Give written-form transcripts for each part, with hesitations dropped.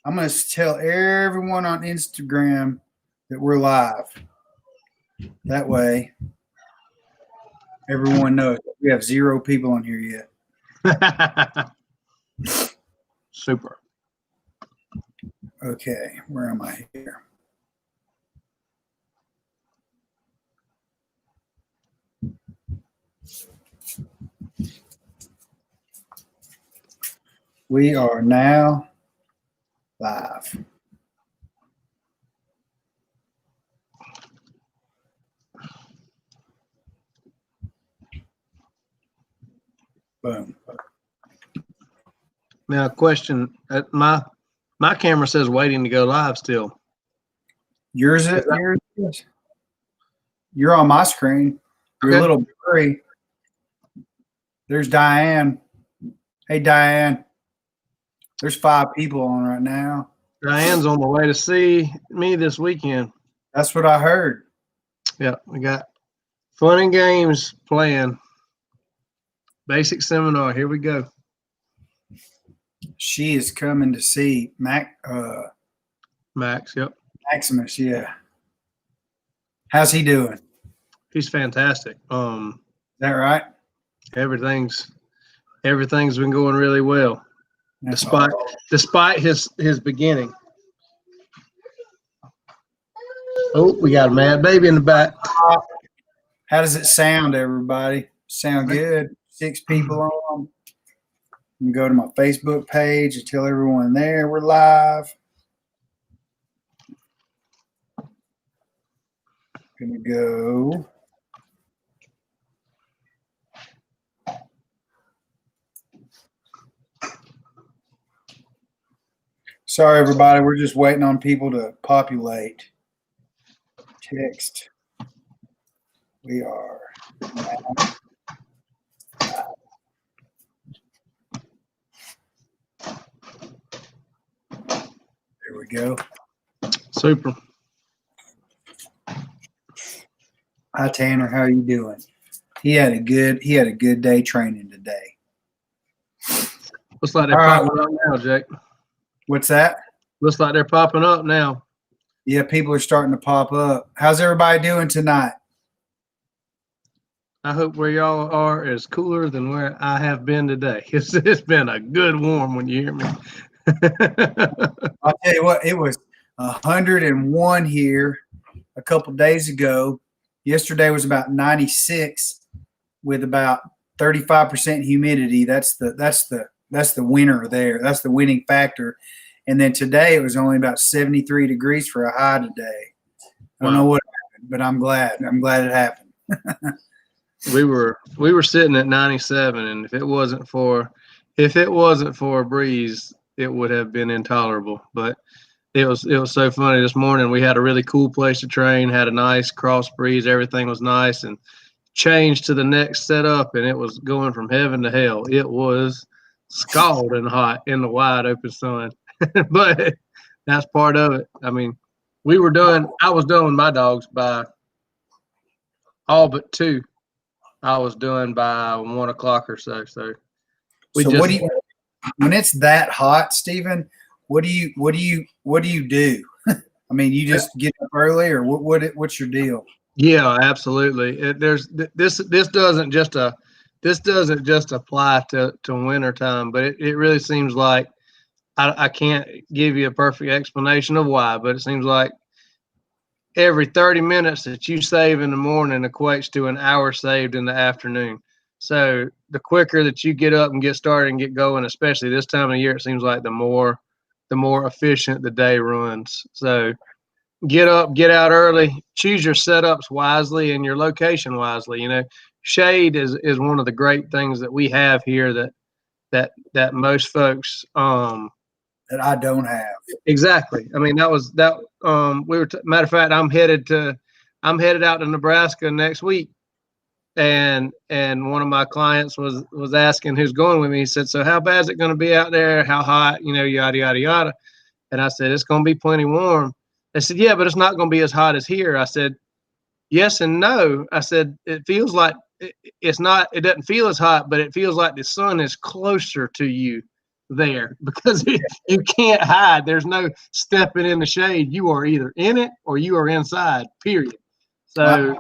I'm going to tell everyone on Instagram that we're live. That way, everyone knows. We have 0 people on here yet. Super. Okay, where am I here? We are now live. Boom. Now, question: my camera says waiting to go live still. Yours is? You're on my screen. You're Okay. a little blurry. There's Diane. Hey, Diane. There's 5 people on right now. Diane's on the way to see me this weekend. That's what I heard. Yeah, we got fun and games planned. Basic seminar. Here we go. She is coming to see Max. Yep. Maximus. Yeah. How's he doing? He's fantastic. Is that right? Everything's been going really well, despite his beginning. Oh, we got a mad baby in the back. How does it sound, everybody? Sound good? 6 people on. You can go to my Facebook page and tell everyone there we're live. Gonna go. Sorry, everybody. We're just waiting on people to populate. Text. We are now. There we go. Super. Hi, Tanner. How are you doing? He had a good day training today. Looks like they're popping up now, Jake. What's that? Looks like they're popping up now. Yeah, people are starting to pop up. How's everybody doing tonight? I hope where y'all are is cooler than where I have been today. It's been a good warm when you hear me. I'll tell you what, it was 101 here a couple days ago. Yesterday was about 96 with about 35% humidity. That's the winner there. That's the winning factor. And then today it was only about 73 degrees for a high today. I don't know what happened, but I'm glad. I'm glad it happened. We were sitting at 97, and if it wasn't for a breeze, it would have been intolerable. But it was so funny this morning. We had a really cool place to train, had a nice cross breeze, everything was nice, and changed to the next setup, and it was going from heaven to hell. It was scalding hot in the wide open sun. But that's part of it. I mean, I was done with my dogs by all but 2. I was done by 1 o'clock or so. So when it's that hot, Stephen, what do you do? I mean, you just get up early, or what's your deal? Yeah, absolutely. This doesn't just apply to winter time, but it really seems like I can't give you a perfect explanation of why, but it seems like every 30 minutes that you save in the morning equates to an hour saved in the afternoon. So the quicker that you get up and get started and get going, especially this time of year, it seems like the more efficient the day runs. So get up, get out early, choose your setups wisely and your location wisely. You know, shade is one of the great things that we have here that most folks that I don't have. Exactly. I mean, matter of fact, I'm headed out to Nebraska next week. And one of my clients was asking who's going with me. He said, "So how bad is it going to be out there? How hot? You know, yada, yada, yada." And I said, "It's going to be plenty warm." They said, "Yeah, but it's not going to be as hot as here." I said, "Yes and no." I said, "It feels like it doesn't feel as hot, but it feels like the sun is closer to you there because you can't hide. There's no stepping in the shade. You are either in it or you are inside, period. So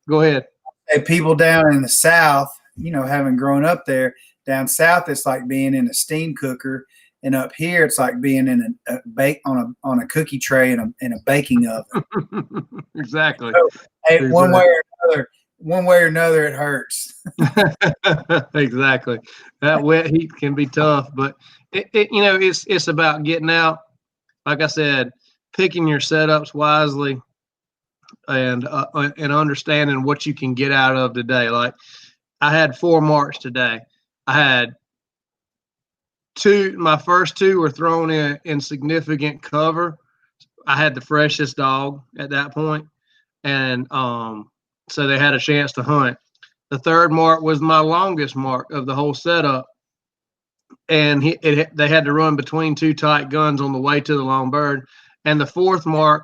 go ahead. Hey, people down in the South, having grown up there, down South, it's like being in a steam cooker. And up here, it's like being in a bake on a cookie tray in a baking oven. Exactly. So, hey, Exactly. one way or another, it hurts. Exactly. That wet heat can be tough, but it's about getting out. Like I said, picking your setups wisely and understanding what you can get out of today. Like I had 4 marks today. I had 2. My first 2 were thrown in significant cover. I had the freshest dog at that point, and so they had a chance to hunt. The 3rd mark was my longest mark of the whole setup, and they had to run between 2 tight guns on the way to the long bird. And the 4th mark,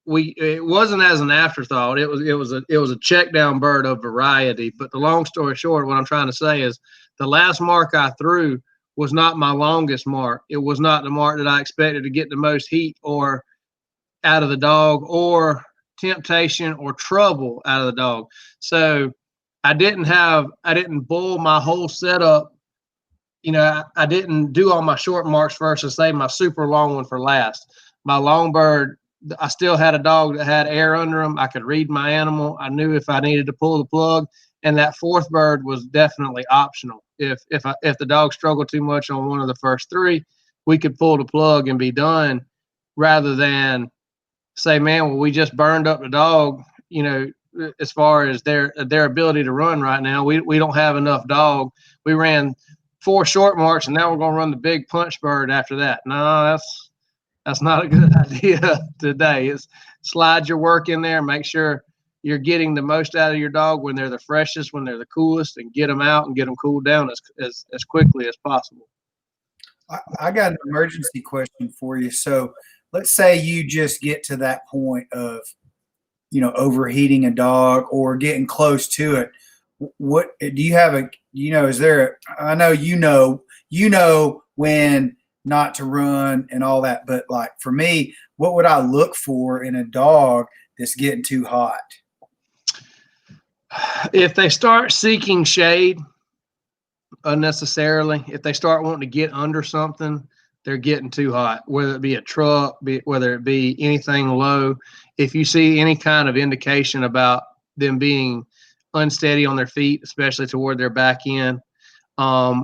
it wasn't as an afterthought. It was a check down bird of variety. But the long story short, what I'm trying to say is the last mark I threw was not my longest mark. It was not the mark that I expected to get the most heat or out of the dog or temptation or trouble out of the dog. So I didn't bull my whole setup. I didn't do all my short marks first and save my super long one for last. My long bird, I still had a dog that had air under him. I could read my animal. I knew if I needed to pull the plug. And that 4th bird was definitely optional. If the dog struggled too much on one of the first 3, we could pull the plug and be done, rather than say, man, well, we just burned up the dog. As far as their ability to run right now, we don't have enough dog. We ran 4 short marks, and now we're going to run the big punch bird after that. No, that's not a good idea today. It's slide your work in there, make sure you're getting the most out of your dog when they're the freshest, when they're the coolest, and get them out and get them cooled down as quickly as possible. I got an emergency question for you. So let's say you just get to that point of, overheating a dog or getting close to it. What do you have is there I know when not to run and all that, but like for me, what would I look for in a dog that's getting too hot? If they start seeking shade unnecessarily, if they start wanting to get under something, they're getting too hot, whether it be a truck, whether it be anything low. If you see any kind of indication about them being unsteady on their feet, especially toward their back end,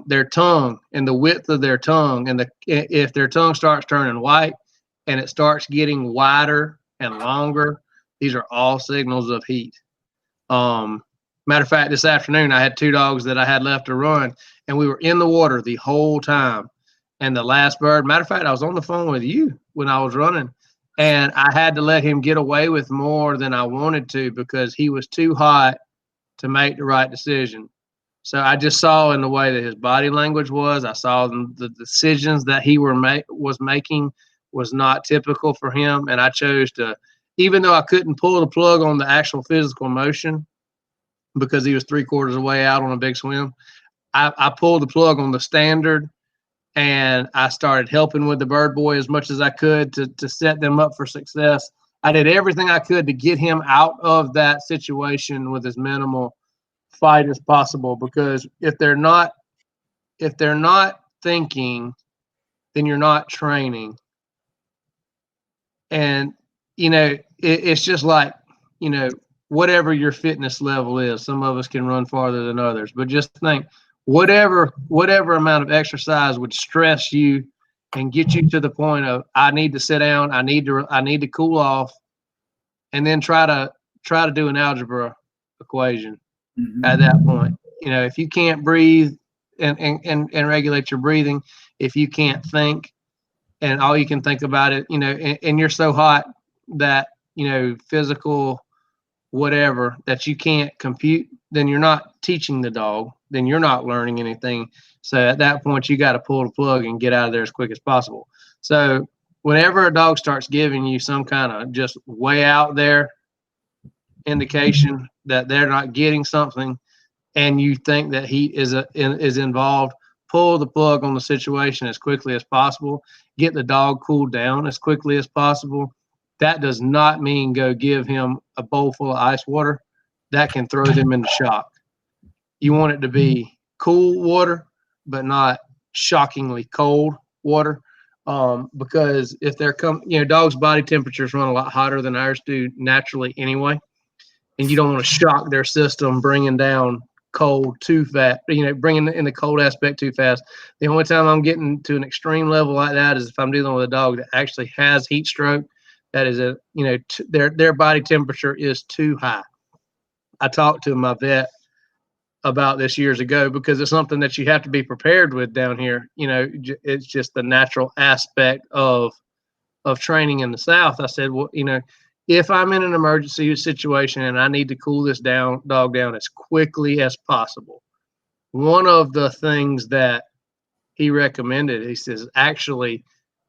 their tongue and the width of their tongue, and if their tongue starts turning white and it starts getting wider and longer, these are all signals of heat. Matter of fact, this afternoon I had 2 dogs that I had left to run, and we were in the water the whole time. And the last bird, matter of fact, I was on the phone with you when I was running, and I had to let him get away with more than I wanted to because he was too hot to make the right decision. So I just saw in the way that his body language was, I saw the decisions that he was making was not typical for him. And I chose to, even though I couldn't pull the plug on the actual physical motion because he was 3/4 of the way out on a big swim, I pulled the plug on the standard, and I started helping with the bird boy as much as I could to set them up for success. I did everything I could to get him out of that situation with as minimal fight as possible, because if they're not thinking, then you're not training. And it's just like whatever your fitness level is. Some of us can run farther than others, but just think whatever amount of exercise would stress you and get you to the point of I need to sit down, I need to cool off, and then try to do an algebra equation. Mm-hmm. At that point, if you can't breathe and regulate your breathing, if you can't think and all you can think about it, and you're so hot that physical whatever that you can't compute, then you're not teaching the dog, then you're not learning anything. So at that point, you got to pull the plug and get out of there as quick as possible. So whenever a dog starts giving you some kind of just way out there indication that they're not getting something, and you think that heat is involved, pull the plug on the situation as quickly as possible, get the dog cooled down as quickly as possible. That does not mean go give him a bowl full of ice water. That can throw them into shock. You want it to be cool water, but not shockingly cold water. Because if they're dogs' body temperatures run a lot hotter than ours do naturally anyway, and you don't want to shock their system bringing down cold too fast, bringing in the cold aspect too fast. The only time I'm getting to an extreme level like that is if I'm dealing with a dog that actually has heat stroke. That is their body temperature is too high. I talked to my vet about this years ago because it's something that you have to be prepared with down here. It's just the natural aspect of training in the South. I said, well, if I'm in an emergency situation and I need to cool this dog down as quickly as possible, one of the things that he recommended, he says, actually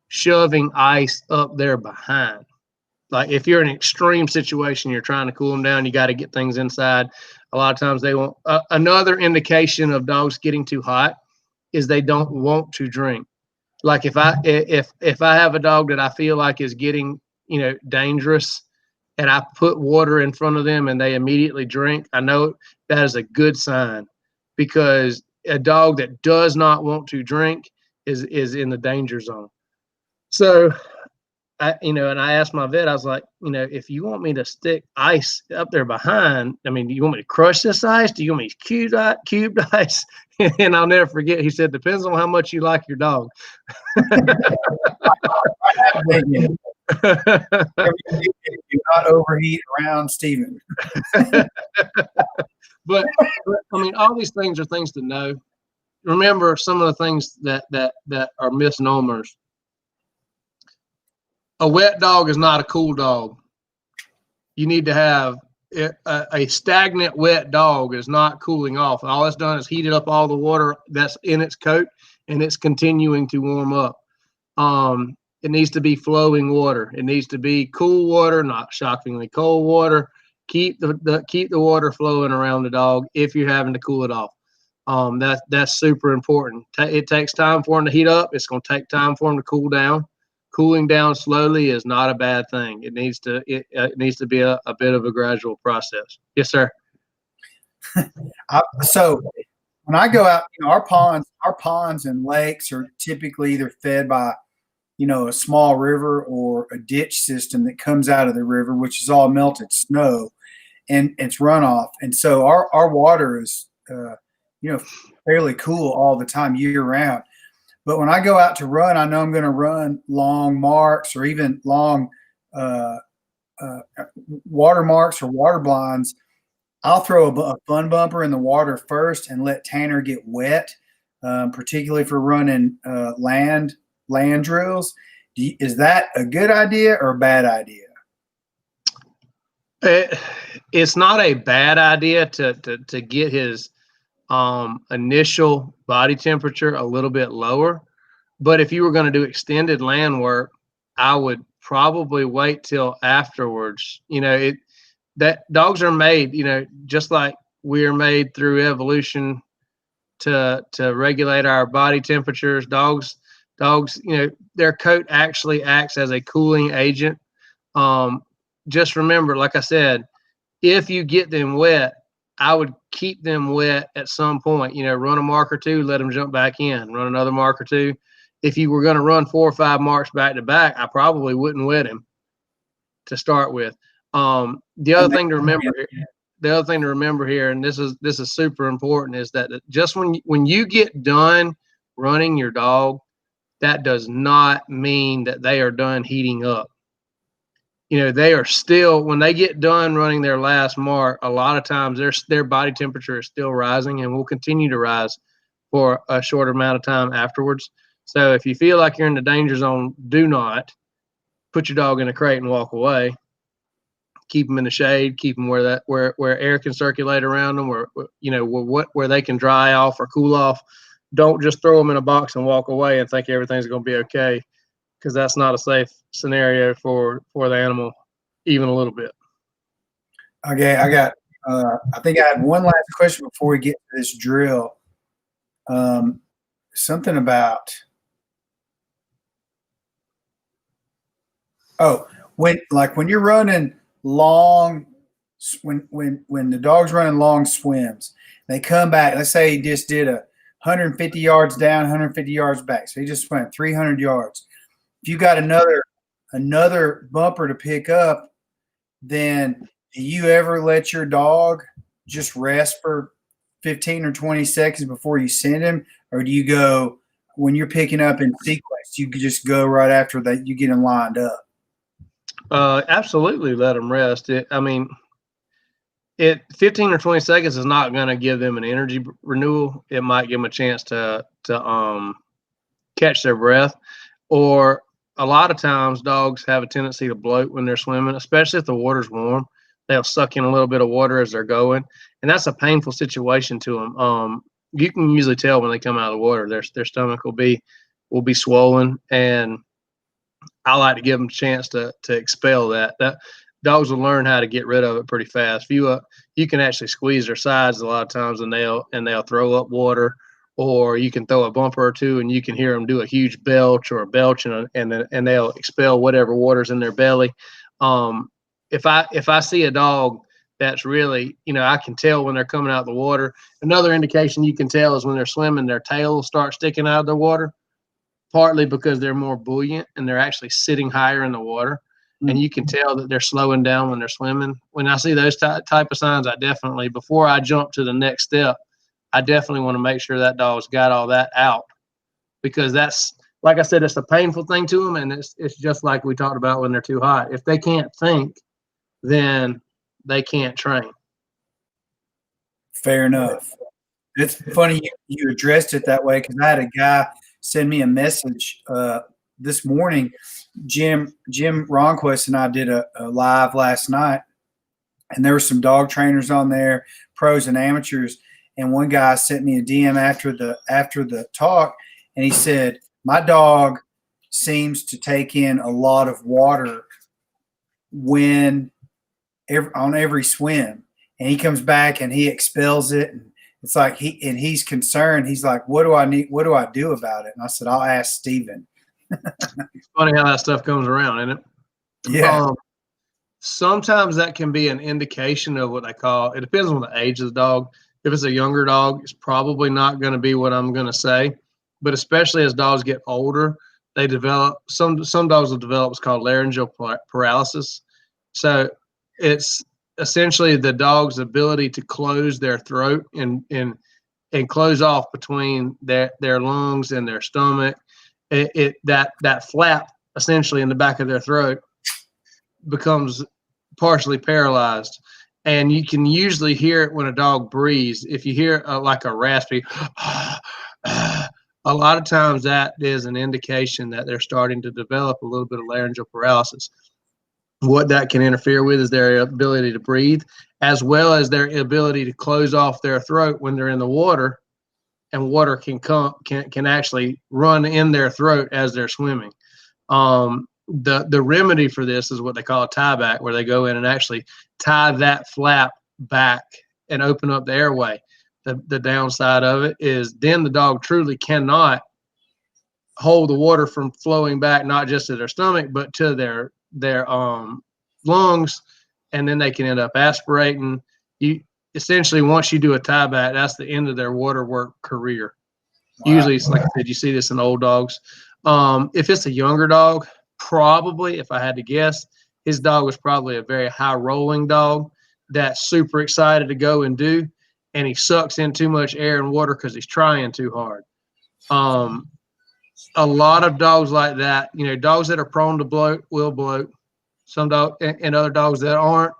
shoving ice up their behind. Like if you're in an extreme situation, you're trying to cool them down, you got to get things inside. A lot of times they won't. Another indication of dogs getting too hot is they don't want to drink. Like if I have a dog that I feel like is getting, dangerous, and I put water in front of them and they immediately drink, I know that is a good sign, because a dog that does not want to drink is in the danger zone. So and I asked my vet, I was like, if you want me to stick ice up there behind, do you want me to crush this ice? Do you want me to cubed ice? And I'll never forget, he said, depends on how much you like your dog. Do not overheat around Steven. But all these things are things to know. Remember some of the things that are misnomers. A wet dog is not a cool dog. You need to have a stagnant wet dog is not cooling off. All it's done is heated up all the water that's in its coat, and it's continuing to warm up. It needs to be flowing water. It needs to be cool water, not shockingly cold water. Keep the water flowing around the dog if you're having to cool it off. That's super important. It takes time for them to heat up. It's going to take time for them to cool down. Cooling down slowly is not a bad thing. It needs to be a bit of a gradual process. Yes, sir. So when I go out, our ponds and lakes are typically either fed by, a small river or a ditch system that comes out of the river, which is all melted snow, and it's runoff. And so our water is, fairly cool all the time, year round. But when I go out to run, I know I'm going to run long marks or even long water marks or water blinds. I'll throw a fun bumper in the water first and let Tanner get wet, particularly for running land drills. Is that a good idea or a bad idea? It's not a bad idea to get his initial body temperature a little bit lower, but if you were going to do extended land work, I would probably wait till afterwards. That dogs are made, just like we are made through evolution to regulate our body temperatures. Dogs, their coat actually acts as a cooling agent. Just remember, like I said, if you get them wet, I would keep them wet at some point, run a mark or two, let them jump back in, run another mark or two. If you were going to run 4 or 5 marks back to back, I probably wouldn't wet him to start with. The other thing to remember here, and this is super important, is that just when you get done running your dog, that does not mean that they are done heating up. They are still, when they get done running their last mark, a lot of times their body temperature is still rising and will continue to rise for a short amount of time afterwards. So if you feel like you're in the danger zone, do not put your dog in a crate and walk away. Keep them in the shade, keep them where air can circulate around them, where they can dry off or cool off. Don't just throw them in a box and walk away and think everything's going to be okay, because that's not a safe scenario for the animal, even a little bit. Okay, I think I had one last question before we get to this drill. something about, oh, when you're running long, when the dog's running long swims, they come back. Let's say he just did 150 yards down, 150 yards back. So he just went 300 yards. If you got another bumper to pick up, then do you ever let your dog just rest for 15 or 20 seconds before you send him? Or do you go, when you're picking up in sequence, you could just go right after that, you get him lined up? Absolutely let them rest. I mean, 15 or 20 seconds is not going to give them an energy renewal. It might give them a chance to catch their breath, or a lot of times dogs have a tendency to bloat when they're swimming, especially if the water's warm. They'll suck in a little bit of water as they're going, and that's a painful situation to them. You can usually tell when they come out of the water, their stomach will be swollen, and I like to give them a chance to expel that. That dogs will learn how to get rid of it pretty fast. You can actually squeeze their sides a lot of times, and they'll throw up water, or you can throw a bumper or two, and you can hear them do a huge belch or a belch, and they'll expel whatever water's in their belly. If I see a dog that's really, I can tell when they're coming out of the water. Another indication you can tell is when they're swimming, their tail will start sticking out of the water, partly because they're more buoyant and they're actually sitting higher in the water. And you can tell that they're slowing down when they're swimming. When I see those type of signs, I definitely, before I jump to the next step, I definitely want to make sure that dog's got all that out, because that's, like I said, it's a painful thing to them. And it's just like we talked about when they're too hot. If they can't think, then they can't train. Fair enough. It's funny you addressed it that way, because I had a guy send me a message this morning. Jim Ronquist and I did a live last night, and there were some dog trainers on there, pros and amateurs. And one guy sent me a DM after the talk, and he said, my dog seems to take in a lot of water on every swim, and he comes back and he expels it, and it's like he's concerned. He's like, what do I do about it? And I said, I'll ask Steven. It's funny how that stuff comes around, isn't it? Yeah. Sometimes that can be an indication of what they call, it depends on the age of the dog. If it's a younger dog, it's probably not going to be what I'm going to say. But especially as dogs get older, they develop, some dogs will develop what's called laryngeal paralysis. So it's essentially the dog's ability to close their throat and close off between their lungs and their stomach. That flap essentially in the back of their throat becomes partially paralyzed, and you can usually hear it when a dog breathes. If you hear like a raspy, a lot of times that is an indication that they're starting to develop a little bit of laryngeal paralysis. What that can interfere with is their ability to breathe, as well as their ability to close off their throat when they're in the water, and water can actually run in their throat as they're swimming. The remedy for this is what they call a tie back, where they go in and actually tie that flap back and open up the airway. The downside of it is then the dog truly cannot hold the water from flowing back, not just to their stomach, but to their lungs, and then they can end up aspirating. You essentially, once you do a tie back, that's the end of their water work career. Wow. Usually, it's like I said, you see this in old dogs. If it's a younger dog, probably, if I had to guess, his dog was probably a very high rolling dog that's super excited to go and do, and he sucks in too much air and water because he's trying too hard. A lot of dogs like that, dogs that are prone to bloat will bloat. Some dog and other dogs that aren't,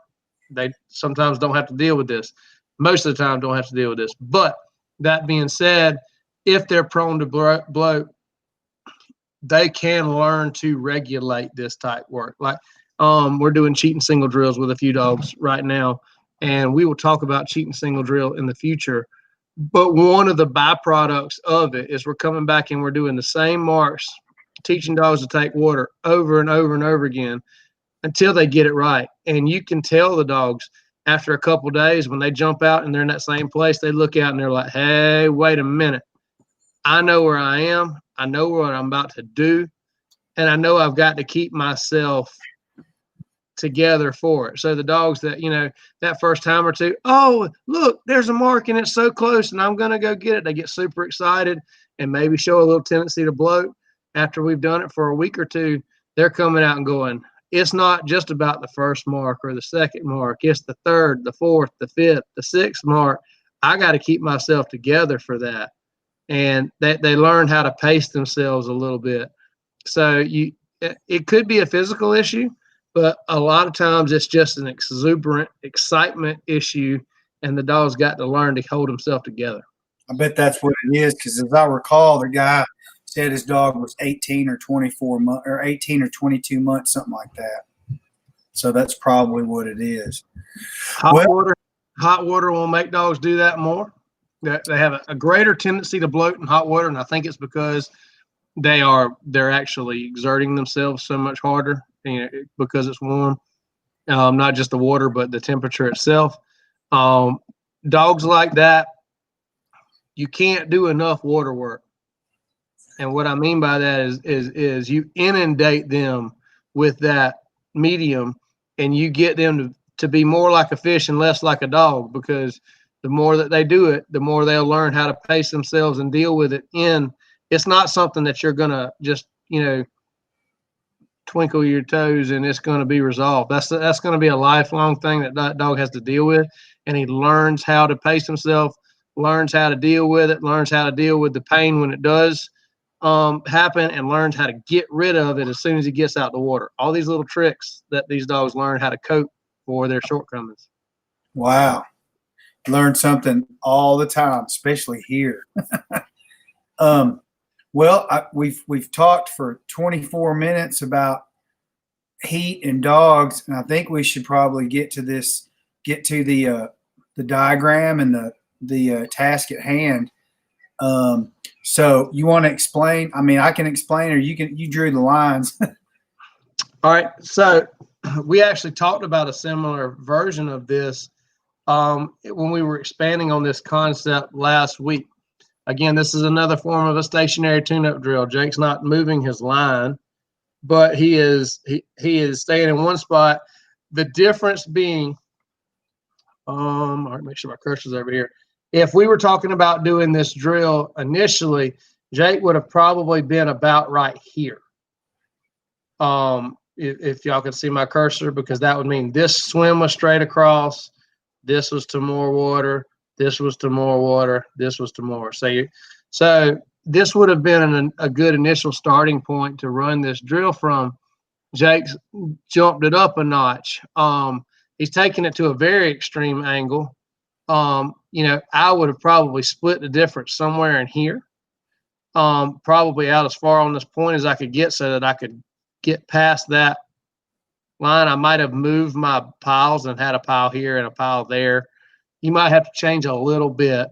they sometimes don't have to deal with this. Most of the time don't have to deal with this. But that being said, if they're prone to bloat, they can learn to regulate this type work. Like we're doing cheat and single drills with a few dogs right now, and we will talk about cheat and single drill in the future. But one of the byproducts of it is we're coming back and we're doing the same marks, teaching dogs to take water over and over and over again until they get it right. And you can tell the dogs after a couple of days when they jump out and they're in that same place, they look out and they're like, hey, wait a minute. I know where I am. I know what I'm about to do. And I know I've got to keep myself together for it. So the dogs that, that first time or two, oh, look, there's a mark and it's so close and I'm going to go get it. They get super excited and maybe show a little tendency to bloat. After we've done it for a week or two, they're coming out and going, it's not just about the first mark or the second mark. It's the third, the fourth, the fifth, the sixth mark. I got to keep myself together for that. And they learn how to pace themselves a little bit. So it could be a physical issue, but a lot of times it's just an exuberant excitement issue, and the dog's got to learn to hold himself together. I bet that's what it is, because as I recall, the guy said his dog was 18 or 24 months, or 18 or 22 months, something like that. So that's probably what it is. Hot water will make dogs do that more. They have a greater tendency to bloat in hot water, and I think it's because they're actually exerting themselves so much harder, because it's warm. Not just the water, but the temperature itself. Dogs like that, you can't do enough water work. And what I mean by that is you inundate them with that medium, and you get them to be more like a fish and less like a dog, because the more that they do it, the more they'll learn how to pace themselves and deal with it. It's not something that you're going to just, twinkle your toes and it's going to be resolved. That's going to be a lifelong thing that dog has to deal with. And he learns how to pace himself, learns how to deal with it, learns how to deal with the pain when it does happen, and learns how to get rid of it as soon as he gets out the water. All these little tricks that these dogs learn how to cope for their shortcomings. Wow. Learn something all the time, especially here. Well, we've talked for 24 minutes about heat and dogs, and I think we should probably get to the diagram and the task at hand. So you want to explain? I mean, I can explain, or you drew the lines. All right. So we actually talked about a similar version of this when we were expanding on this concept last week. Again, this is another form of a stationary tune-up drill. Jake's not moving his line, but he is staying in one spot. The difference being, all right, make sure my cursor's over here. If we were talking about doing this drill initially, Jake would have probably been about right here. If y'all can see my cursor, because that would mean this swim was straight across, this was to more water, this was to more water, this was to more. So this would have been a good initial starting point to run this drill from. Jake's jumped it up a notch. He's taken it to a very extreme angle. I would have probably split the difference somewhere in here, probably out as far on this point as I could get, so that I could get past that line. I might have moved my piles and had a pile here and a pile there. You might have to change a little bit,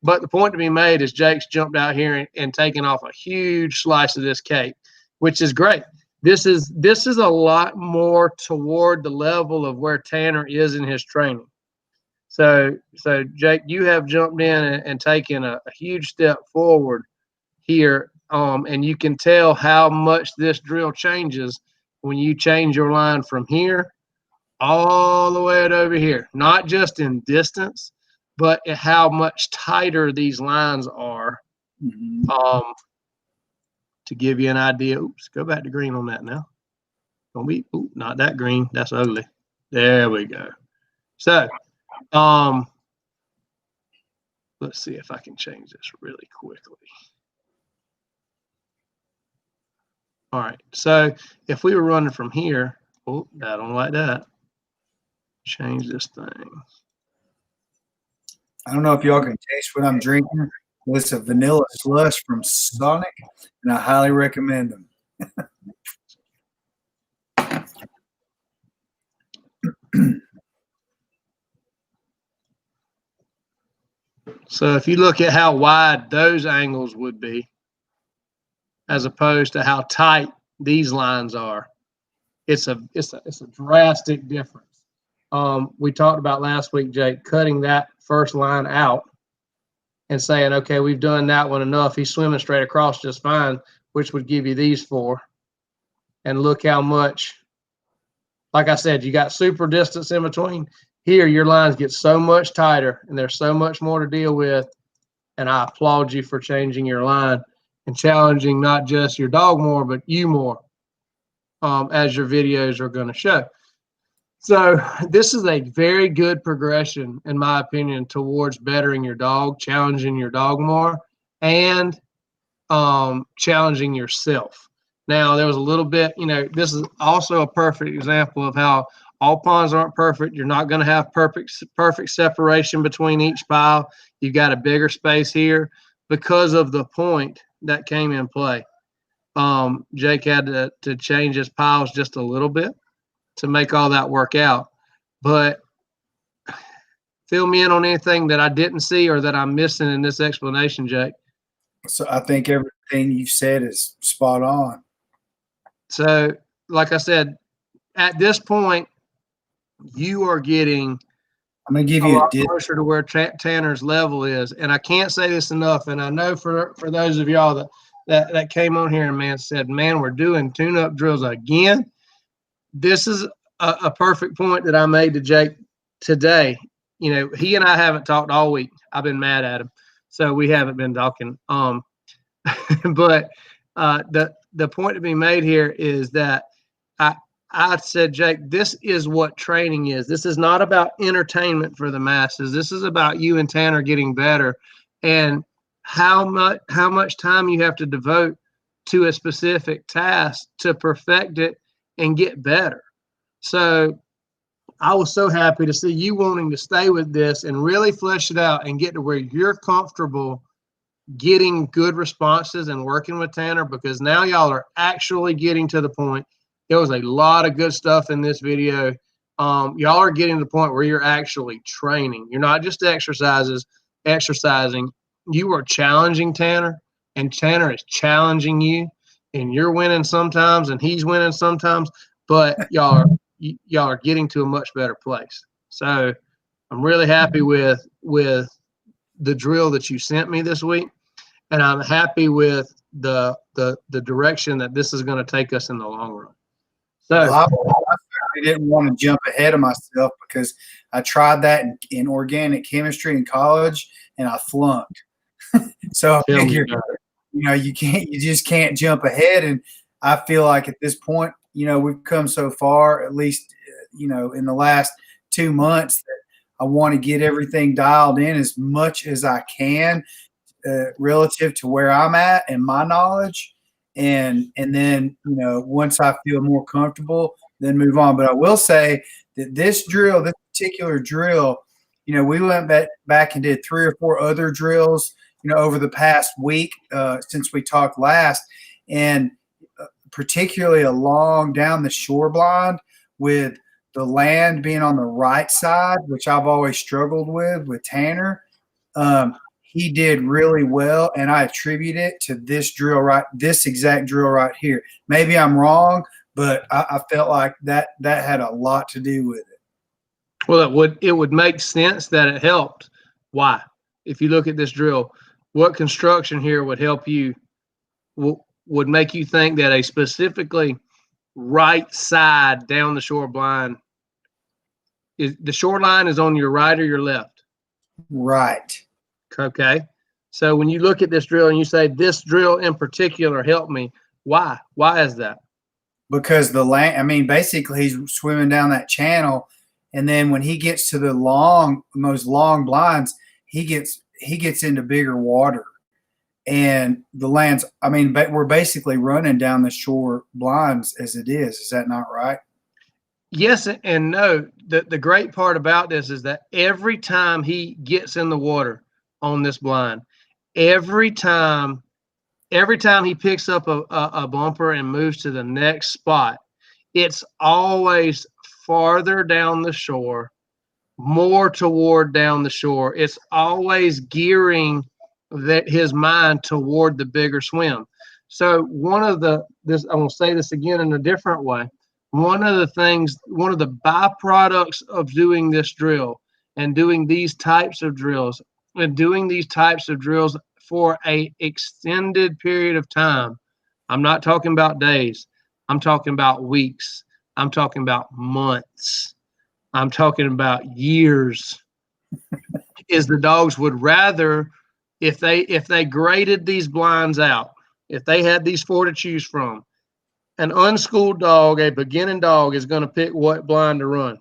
but the point to be made is Jake's jumped out here and taken off a huge slice of this cake, which is great. This is a lot more toward the level of where Tanner is in his training. So Jake, you have jumped in and taken a huge step forward here, and you can tell how much this drill changes when you change your line from here all the way over here, not just in distance, but how much tighter these lines are. Mm-hmm. To give you an idea. Oops, go back to green on that now. Don't be, not that green. That's ugly. There we go. So, let's see if I can change this really quickly. All right. So if we were running from here, I don't like that. Change this thing. I don't know if y'all can taste what I'm drinking. It's a vanilla slush from Sonic, and I highly recommend them. So if you look at how wide those angles would be, as opposed to how tight these lines are, it's a drastic difference. We talked about last week, Jake, cutting that first line out and saying, okay, we've done that one enough. He's swimming straight across just fine, which would give you these 4. And look how much, like I said, you got super distance in between. Here, your lines get so much tighter and there's so much more to deal with. And I applaud you for changing your line and challenging not just your dog more, but you more, as your videos are going to show. So this is a very good progression, in my opinion, towards bettering your dog, challenging your dog more, and challenging yourself. Now, there was a little bit, this is also a perfect example of how all ponds aren't perfect. You're not going to have perfect separation between each pile. You've got a bigger space here because of the point that came in play. Jake had to change his piles just a little bit to make all that work out. But fill me in on anything that I didn't see or that I'm missing in this explanation, Jake. So I think everything you said is spot on. So, like I said, at this point, you are getting I'm going to give you a dip closer to where Tanner's level is. And I can't say this enough. And I know for those of y'all that came on here and, man, said, man, we're doing tune-up drills again. This is a perfect point that I made to Jake today. He and I haven't talked all week. I've been mad at him. So we haven't been talking. But the point to be made here is that I said, Jake, this is what training is. This is not about entertainment for the masses. This is about you and Tanner getting better, and how much time you have to devote to a specific task to perfect it and get better. So I was so happy to see you wanting to stay with this and really flesh it out and get to where you're comfortable getting good responses and working with Tanner, because now y'all are actually getting to the point. There was a lot of good stuff in this video. Y'all are getting to the point where you're actually training. You're not just exercising. You are challenging Tanner, and Tanner is challenging you, and you're winning sometimes and he's winning sometimes, but y'all are getting to a much better place. So I'm really happy with the drill that you sent me this week, and I'm happy with the direction that this is going to take us in the long run. So I didn't want to jump ahead of myself because I tried that in organic chemistry in college and I flunked. So I figured, you just can't jump ahead. And I feel like at this point, we've come so far, at least, in the last 2 months, that I want to get everything dialed in as much as I can relative to where I'm at and my knowledge. And then, once I feel more comfortable, then move on. But I will say that this particular drill, we went back and did 3 or 4 other drills, over the past week since we talked last, and particularly along down the shore blind with the land being on the right side, which I've always struggled with Tanner. He did really well, and I attribute it to this exact drill right here. Maybe I'm wrong, but I felt like that had a lot to do with it. Well, it would make sense that it helped. Why? If you look at this drill, what construction here would help you, would make you think that a specifically right side down the shore blind, is the shoreline is on your right or your left? Right. Okay. So when you look at this drill and you say this drill in particular helped me, why? Why is that? Because the land, basically he's swimming down that channel, and then when he gets to those long blinds, he gets into bigger water. And the lands, we're basically running down the shore blinds as it is. Is that not right? Yes and no. The great part about this is that every time he gets in the water on this blind, every time he picks up a bumper and moves to the next spot, it's always farther down the shore, more toward down the shore. It's always gearing his mind toward the bigger swim. So I'm going to say this again in a different way. One of the byproducts of doing this drill and doing these types of drills and doing these types of drills for a extended period of time, I'm not talking about days, I'm talking about weeks, I'm talking about months, I'm talking about years, is the dogs would rather, if they graded these blinds out, if they had these four to choose from, an unschooled dog, a beginning dog, is going to pick what blind to run.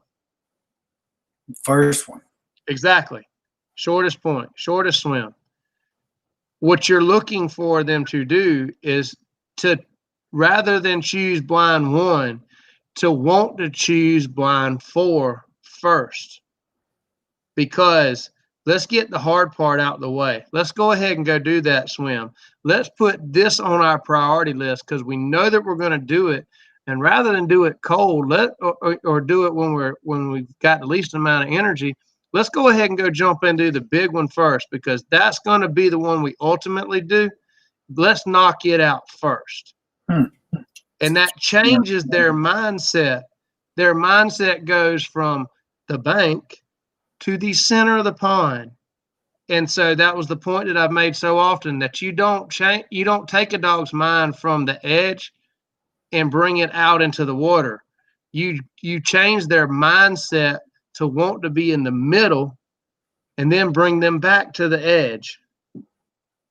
First one. Exactly. Shortest point, shortest swim. What you're looking for them to do is to, rather than choose blind 1, to want to choose blind 4 first. Because let's get the hard part out of the way. Let's go ahead and go do that swim. Let's put this on our priority list because we know that we're going to do it. And rather than do it cold, or do it when we've got the least amount of energy, let's go ahead and go jump into the big one first, because that's going to be the one we ultimately do. Let's knock it out first. And that changes their mindset. Their mindset goes from the bank to the center of the pond. And so that was the point that I've made so often, that you don't take a dog's mind from the edge and bring it out into the water. You change their mindset to want to be in the middle, and then bring them back to the edge.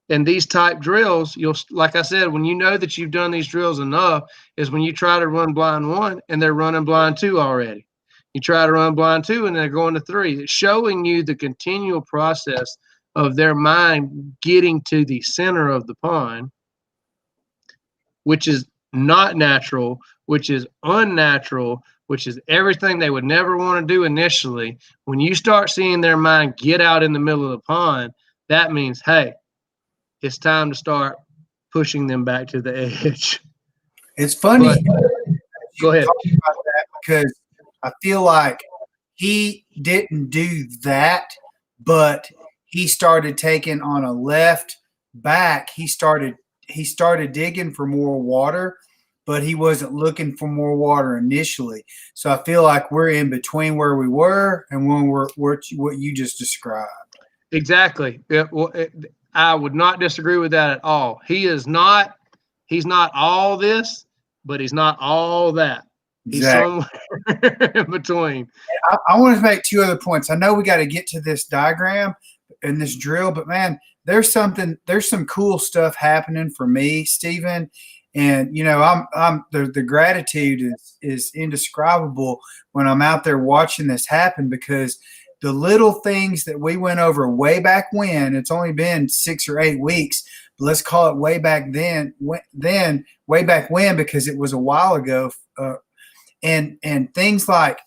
And these type drills, like I said, when you know that you've done these drills enough, is when you try to run blind 1 and they're running blind 2 already. You try to run blind 2 and they're going to 3. It's showing you the continual process of their mind getting to the center of the pond, which is not natural, which is unnatural, which is everything they would never want to do initially. When you start seeing their mind get out in the middle of the pond, that means, hey, it's time to start pushing them back to the edge. It's funny. Go ahead. Talk about that, because I feel like he didn't do that, but he started taking on a left back. He started digging for more water, but he wasn't looking for more water initially. So I feel like we're in between where we were and when we're what you just described. Exactly. I would not disagree with that at all. He's not all this, but he's not all that. Exactly. He's somewhere in between. I want to make 2 other points. I know we got to get to this diagram and this drill, but man, there's some cool stuff happening for me, Stephen. And I'm the gratitude is indescribable when I'm out there watching this happen, because the little things that we went over way back when, it's only been 6 or 8 weeks, but let's call it way back then, way back when, because it was a while ago. And things like,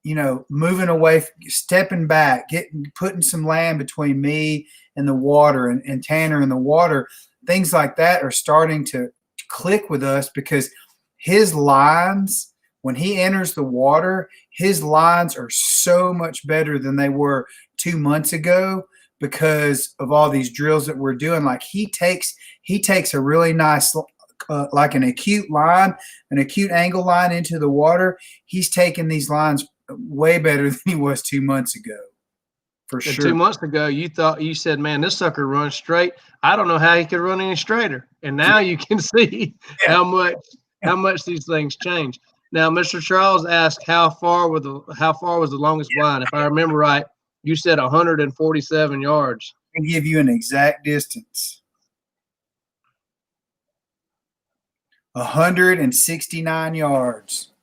moving away, stepping back, putting some land between me and the water, and Tanner and the water, things like that are starting to click with us, because his lines, when he enters the water, his lines are so much better than they were 2 months ago, because of all these drills that we're doing. Like he takes a really nice, like an acute line, an acute angle line into the water. He's taking these lines way better than he was 2 months ago, for sure. 2 months ago, you said, man, this sucker runs straight. I don't know how he could run any straighter. And now you can see how much these things change. Now, Mr. Charles asked how far was the longest blind? If I remember right, you said 147 yards. I can give you an exact distance. 169 yards.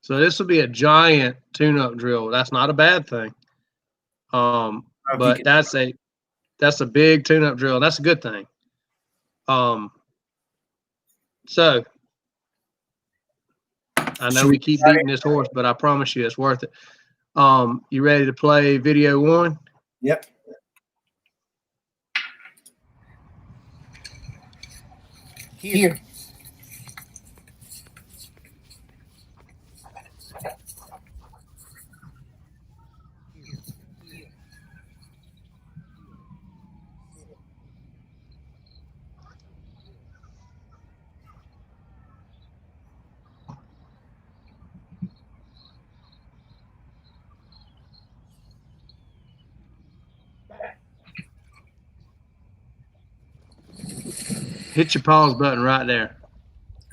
So this will be a giant tune-up drill. That's not a bad thing. But that's a big tune-up drill. That's a good thing. So I know we keep beating this horse, but I promise you it's worth it. You ready to play video 1? Yep. Here. Hit your pause button right there.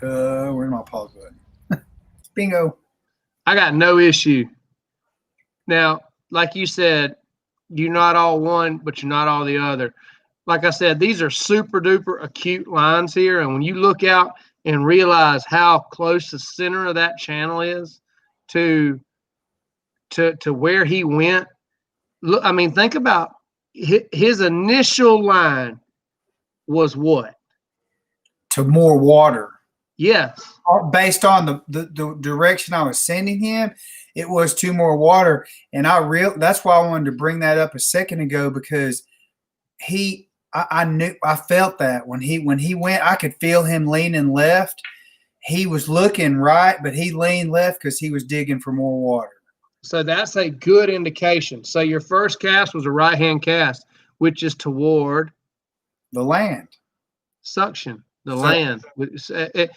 Where's my pause button? Bingo. I got no issue. Now, like you said, you're not all one, but you're not all the other. Like I said, these are super duper acute lines here. And when you look out and realize how close the center of that channel is to where he went, look, I mean, think about his initial line was what? To more water. Yes. Based on the direction I was sending him, it was to more water. And that's why I wanted to bring that up a second ago, because I felt that when he went, I could feel him leaning left. He was looking right, but he leaned left because he was digging for more water. So that's a good indication. So your first cast was a right-hand cast, which is toward the land. Suction. The land. And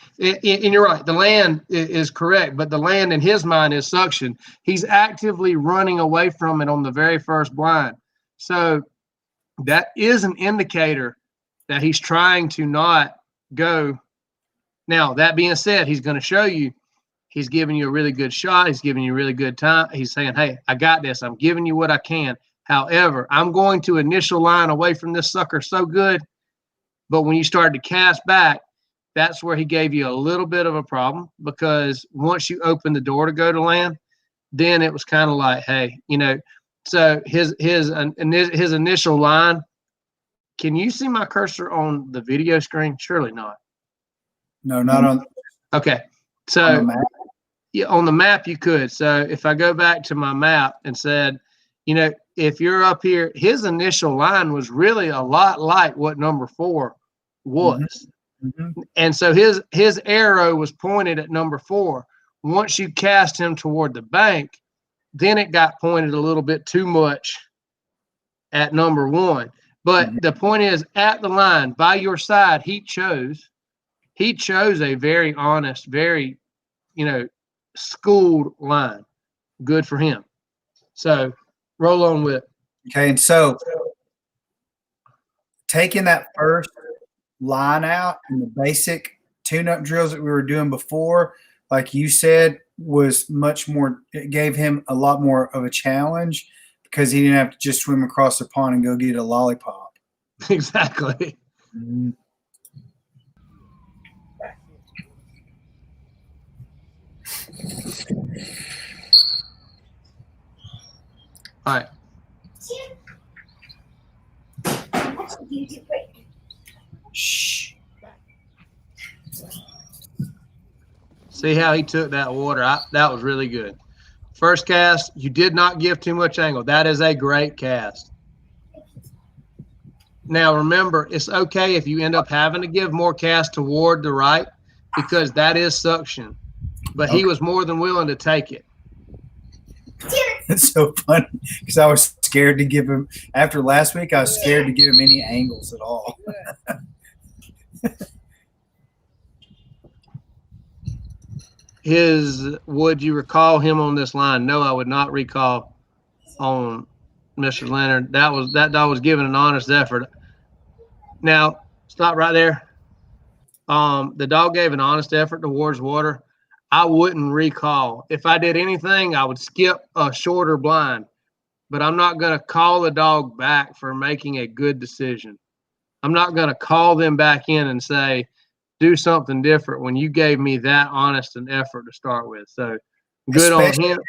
you're right. The land is correct, but the land in his mind is suction. He's actively running away from it on the very first blind. So that is an indicator that he's trying to not go. Now, that being said, he's going to show you he's giving you a really good shot. He's giving you a really good time. He's saying, hey, I got this. I'm giving you what I can. However, I'm going to initial line away from this sucker so good. But when you started to cast back, that's where he gave you a little bit of a problem, because once you open the door to go to land, then it was kind of like, hey, so his initial line. Can you see my cursor on the video screen? Surely not. No, not on. Okay. So on the map. Yeah, on the map you could. So if I go back to my map and said, if you're up here, his initial line was really a lot like what number 4 was. Mm-hmm. And so his arrow was pointed at number 4. Once you cast him toward the bank, then it got pointed a little bit too much at number 1. But the point is, at the line by your side, he chose a very honest, very, schooled line. Good for him. So roll on with it. Okay. And so taking that first line out and the basic tune-up drills that we were doing before, like you said, was much more, it gave him a lot more of a challenge, because he didn't have to just swim across the pond and go get a lollipop. Exactly. Mm-hmm. All right. Shh. See how he took that water? That was really good. First cast, you did not give too much angle. That is a great cast. Now, remember, it's okay if you end up having to give more cast toward the right, because that is suction. But he was more than willing to take it. It's so funny, because I was scared to give him, after last week, I was scared to give him any angles at all. Would you recall him on this line? No, I would not recall on Mr. Leonard. That dog was giving an honest effort. Now, stop right there. The dog gave an honest effort towards water. I wouldn't recall. If I did anything, I would skip a shorter blind, but I'm not going to call the dog back for making a good decision. I'm not going to call them back in and say, do something different when you gave me that honest an effort to start with. So good on him.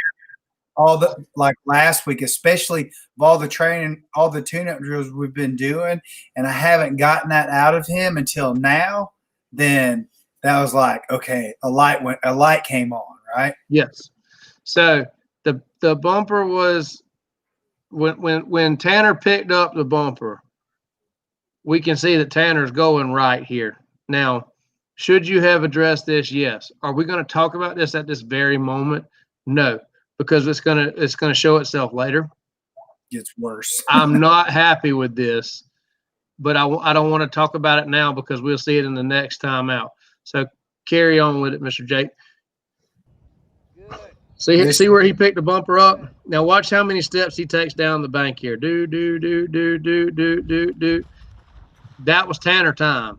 Like last week, especially of all the training, all the tune-up drills we've been doing, and I haven't gotten that out of him until now, then that was like, okay, a light came on, right? Yes. So the bumper was when Tanner picked up the bumper, we can see that Tanner's going right here. Now, should you have addressed this? Yes. Are we going to talk about this at this very moment? No, because it's gonna show itself later. Gets worse. I'm not happy with this, but I don't want to talk about it now, because we'll see it in the next time out. So carry on with it, Mr. Jake. Good. See where he picked the bumper up? Now watch how many steps he takes down the bank here. Do. That was Tanner time.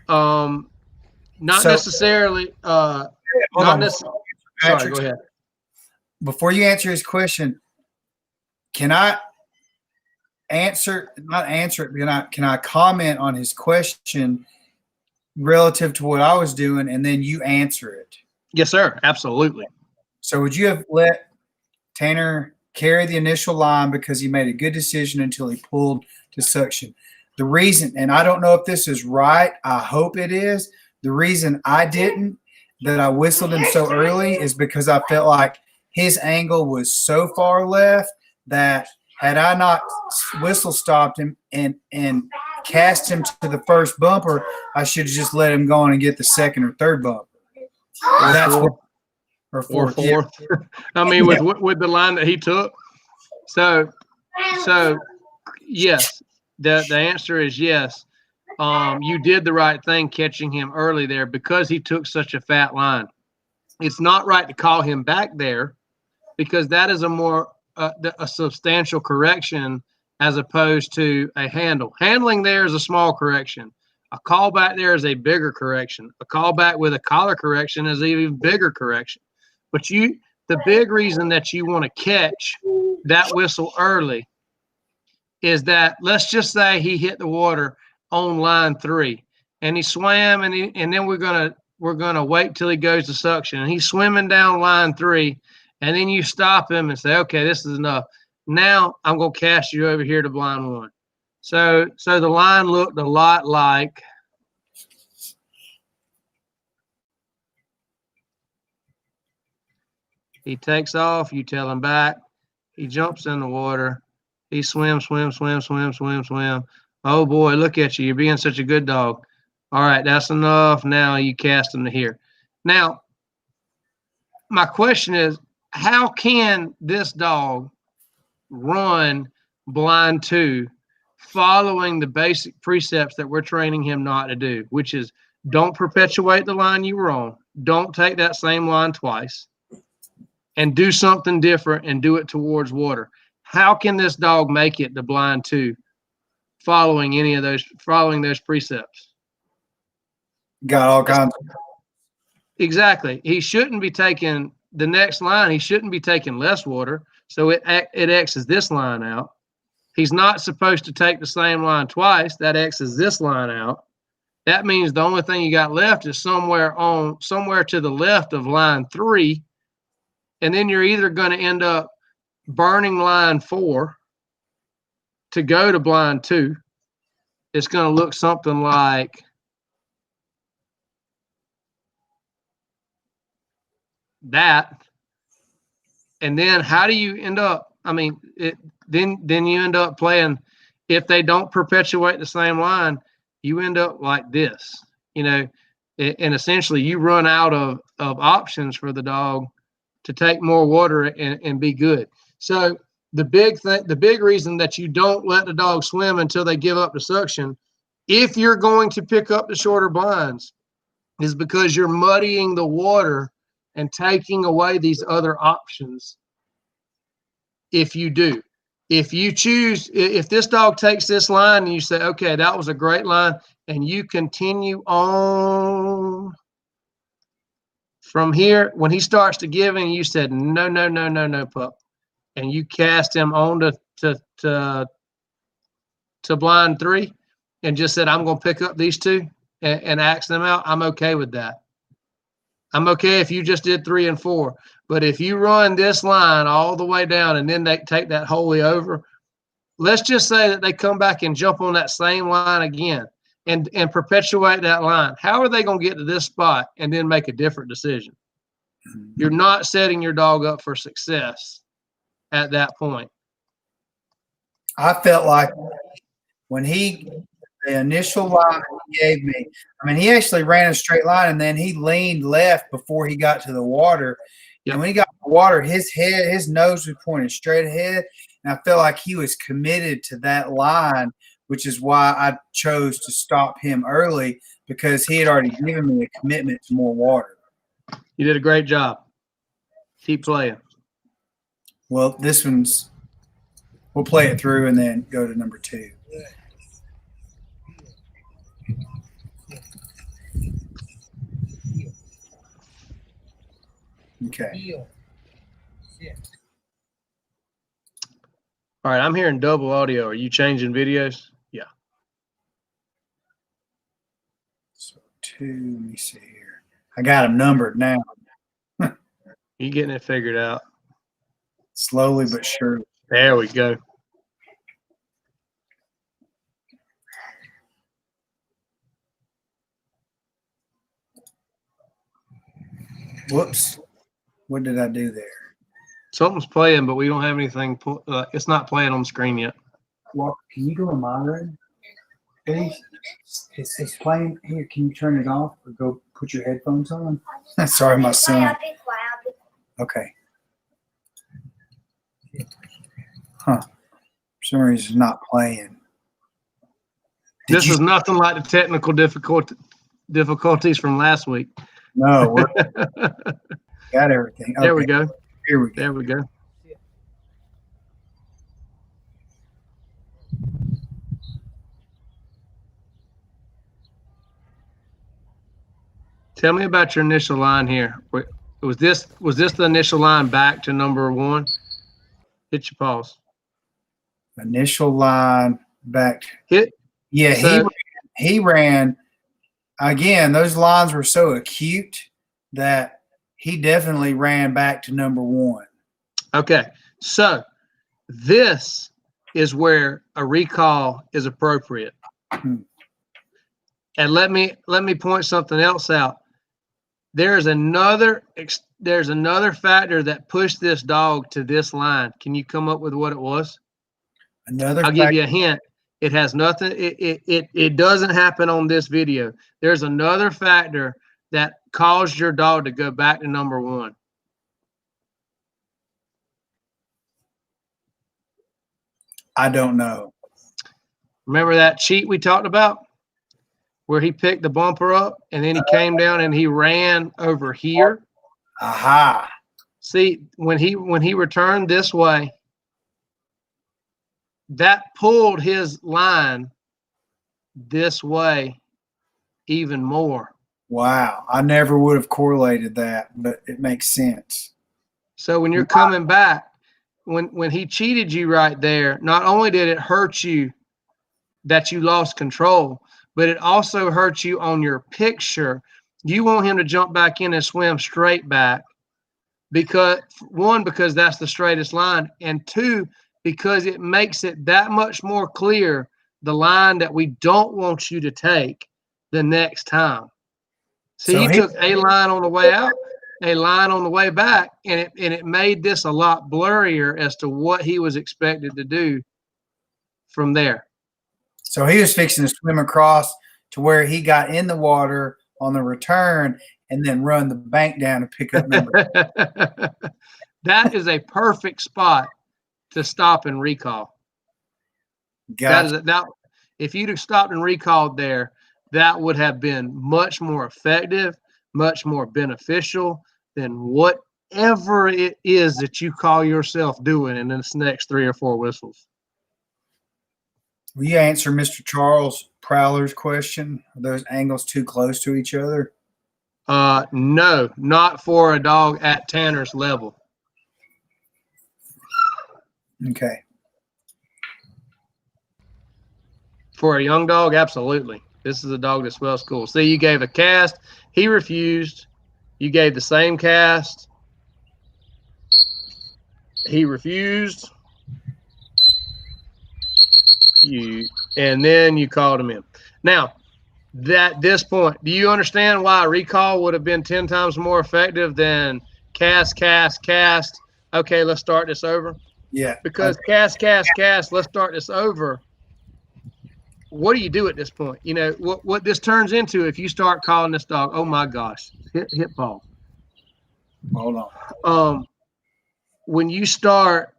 Not So- necessarily. Hold Not on. necessarily. Sorry, Patrick, go ahead. before you answer his question, can I not answer it, can I comment on his question relative to what I was doing, and then you answer it? Yes, sir. Absolutely. So would you have let Tanner carry the initial line because he made a good decision until he pulled to suction? The reason, and I don't know if this is right, I hope it is, the reason I didn't, that I whistled him so early, is because I felt like his angle was so far left that had I not whistle stopped him and cast him to the first bumper, I should have just let him go on and get the second or third bumper. That's what, or fourth. Yeah. I mean, with the line that he took. So yes, the answer is yes. You did the right thing catching him early there because he took such a fat line. It's not right to call him back there because that is a more a substantial correction as opposed to a handle. Handling there is a small correction. A call back there is a bigger correction. A call back with a collar correction is an even bigger correction. But the big reason that you want to catch that whistle early is that, let's just say he hit the water on line 3 and he swam and then we're gonna wait till he goes to suction and he's swimming down line 3 and then you stop him and say, okay, this is enough. Now I'm gonna cast you over here to blind 1. So the line looked a lot like he takes off, you tell him back, he jumps in the water, he swims. Oh boy, look at you. You're being such a good dog. All right, that's enough. Now you cast him to here. Now, my question is, how can this dog run blind 2 following the basic precepts that we're training him not to do, which is don't perpetuate the line you were on, don't take that same line twice, and do something different and do it towards water? How can this dog make it to blind 2 following those precepts? Got all kinds of. Exactly. He shouldn't be taking the next line. He shouldn't be taking less water. So it X's this line out. He's not supposed to take the same line twice. That X's this line out. That means the only thing you got left is somewhere to the left of line 3. And then you're either going to end up burning line 4 to go to blind 2. It's going to look something like that. And then how do you end up? I mean, then you end up playing, if they don't perpetuate the same line, you end up like this, and essentially you run out of options for the dog to take more water and be good. So the big reason that you don't let the dog swim until they give up the suction, if you're going to pick up the shorter blinds, is because you're muddying the water and taking away these other options. If you do, if this dog takes this line and you say, okay, that was a great line, and you continue on from here, when he starts to give and you said, no, pup, and you cast him on to blind 3 and just said, I'm going to pick up these 2 and axe them out, I'm okay with that. I'm okay if you just did 3 and 4. But if you run this line all the way down and then they take that wholly over, let's just say that they come back and jump on that same line again and perpetuate that line. How are they going to get to this spot and then make a different decision? You're not setting your dog up for success at that point. I felt like when the initial line he gave me, I mean, he actually ran a straight line and then he leaned left before he got to the water. Yep. And when he got to the water, his nose was pointed straight ahead. And I felt like he was committed to that line, which is why I chose to stop him early, because he had already given me a commitment to more water. You did a great job. Keep playing. Well, we'll play it through and then go to number 2. Okay. All right, I'm hearing double audio. Are you changing videos? Yeah. So 2, let me see here. I got them numbered now. You getting it figured out. Slowly but surely. There we go. Whoops. What did I do there? Something's playing, but we don't have anything. It's not playing on the screen yet. Walker, can you go in my room, please? It's playing here. Can you turn it off or go put your headphones on? Sorry, my son. Okay. Huh. For some reason, it's not playing. This is nothing like the technical difficulties from last week. No, we're got everything. Okay. There we go. Here we go. There we go. Tell me about your initial line here. Was this the initial line back to number 1? Hit your pause. Initial line back. Hit. Yeah, So, he ran. Again, those lines were so acute that he definitely ran back to number 1. Okay, so this is where a recall is appropriate. And let me point something else out. There's another factor that pushed this dog to this line. Can you come up with what it was? I'll give you a hint. It has nothing. It doesn't happen on this video. There's another factor that caused your dog to go back to number 1. I don't know. Remember that cheat we talked about where he picked the bumper up and then he came down and he ran over here? Aha. See, when he returned this way, that pulled his line this way even more. Wow. I never would have correlated that, but it makes sense. So when you're coming back, when he cheated you right there, not only did it hurt you that you lost control, but it also hurt you on your picture. You want him to jump back in and swim straight back because, 1, because that's the straightest line, and 2, because it makes it that much more clear the line that we don't want you to take the next time. See, he took a line on the way out, a line on the way back, and it made this a lot blurrier as to what he was expected to do from there. So he was fixing to swim across to where he got in the water on the return and then run the bank down and pick up number. That is a perfect spot to stop and recall. Gotcha. That if you'd have stopped and recalled there, that would have been much more effective, much more beneficial than whatever it is that you call yourself doing in this next 3 or 4 whistles. Will you answer Mr. Charles Prowler's question? Are those angles too close to each other? No, not for a dog at Tanner's level. Okay. For a young dog, absolutely. This is a dog that's well schooled. See, you gave a cast. He refused. You gave the same cast. He refused. And then you called him in. Now, at this point, do you understand why a recall would have been 10 times more effective than cast? Okay, let's start this over. Yeah. Because cast, let's start this over. What do you do at this point? You know, what this turns into if you start calling this dog, oh my gosh, hit pause. Hold on. When you start,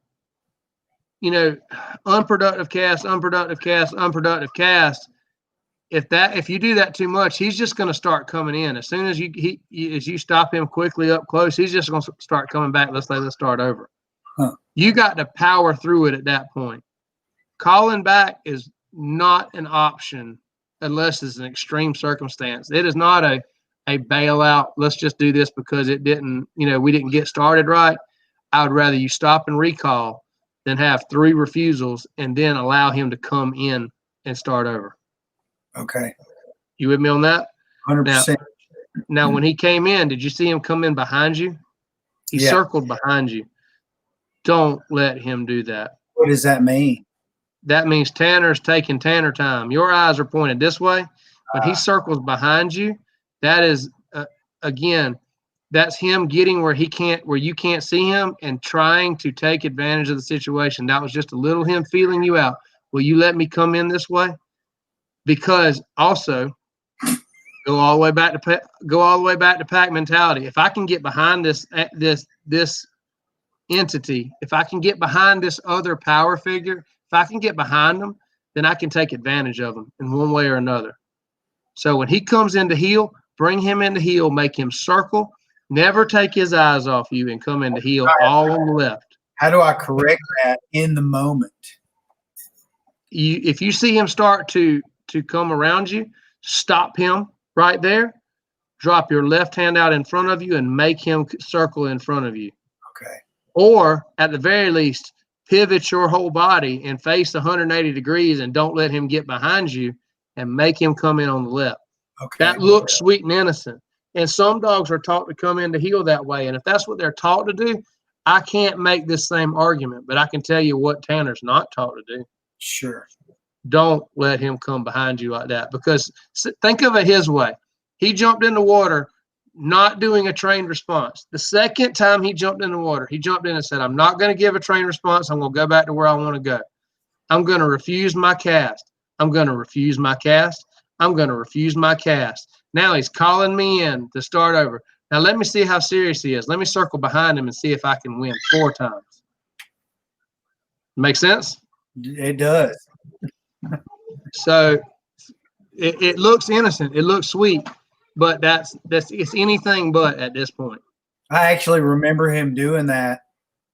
you know, unproductive cast, if you do that too much, he's just going to start coming in. As soon as you stop him quickly up close, he's just going to start coming back. Let's start over. Huh. You got to power through it at that point. Calling back is not an option unless it's an extreme circumstance. It is not a a bailout, let's just do this because it didn't, we didn't get started right, I would rather you stop and recall than have 3 refusals and then allow him to come in and start over. Okay. You with me on that? 100%. Now, when he came in, did you see him come in behind you? He circled behind you. Don't let him do that. What does that mean? That means Tanner's taking Tanner time. Your eyes are pointed this way. When he circles behind you, that is, again, that's him getting where you can't see him and trying to take advantage of the situation. That was just a little him feeling you out. Will you let me come in this way? Because also, go all the way back to pack mentality. If I can get behind this entity, if I can get behind this other power figure, if I can get behind them, then I can take advantage of them in one way or another. So when he comes into heel, bring him into heel, make him circle, never take his eyes off you, and come into heel all on the left. How do I correct that in the moment? If you see him start to come around you, stop him right there, drop your left hand out in front of you, and make him circle in front of you. Okay. Or at the very least, pivot your whole body and face 180 degrees and don't let him get behind you and make him come in on the left. Okay. That looks sweet and innocent. And some dogs are taught to come in to heel that way. And if that's what they're taught to do, I can't make this same argument, but I can tell you what Tanner's not taught to do. Sure. Don't let him come behind you like that, because think of it his way. He jumped in the water not doing a trained response. The second time he jumped in the water, he jumped in and said, I'm not going to give a trained response. I'm going to go back to where I want to go. I'm going to refuse my cast. I'm going to refuse my cast. I'm going to refuse my cast. Now he's calling me in to start over. Now let me see how serious he is. Let me circle behind him and see if I can win 4 times. Make sense? It does. So it looks innocent. It looks sweet, but it's anything but at this point. I actually remember him doing that,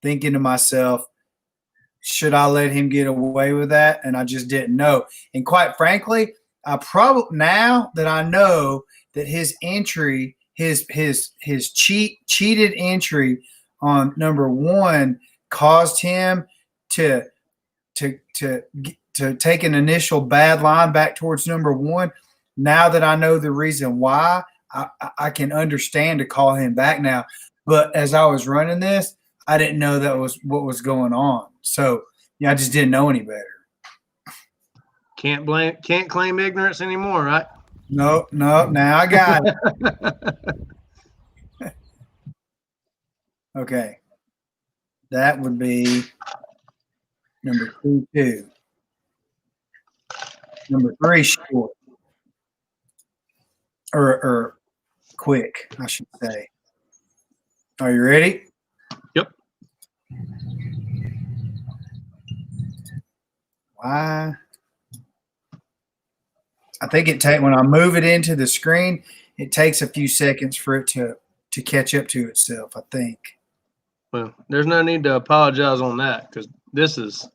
thinking to myself, should I let him get away with that? And I just didn't know. And quite frankly, now that I know that his entry, his cheated entry on number 1 caused him to take an initial bad line back towards number 1. Now that I know the reason why, I can understand to call him back now. But as I was running this, I didn't know that was what was going on. So yeah, I just didn't know any better. Can't claim ignorance anymore, right? No, now I got it. Okay. That would be number 2. Number 3, short. Or quick, I should say. Are you ready? Yep. Why? I think when I move it into the screen, it takes a few seconds for it to catch up to itself, I think. Well, there's no need to apologize on that, because this is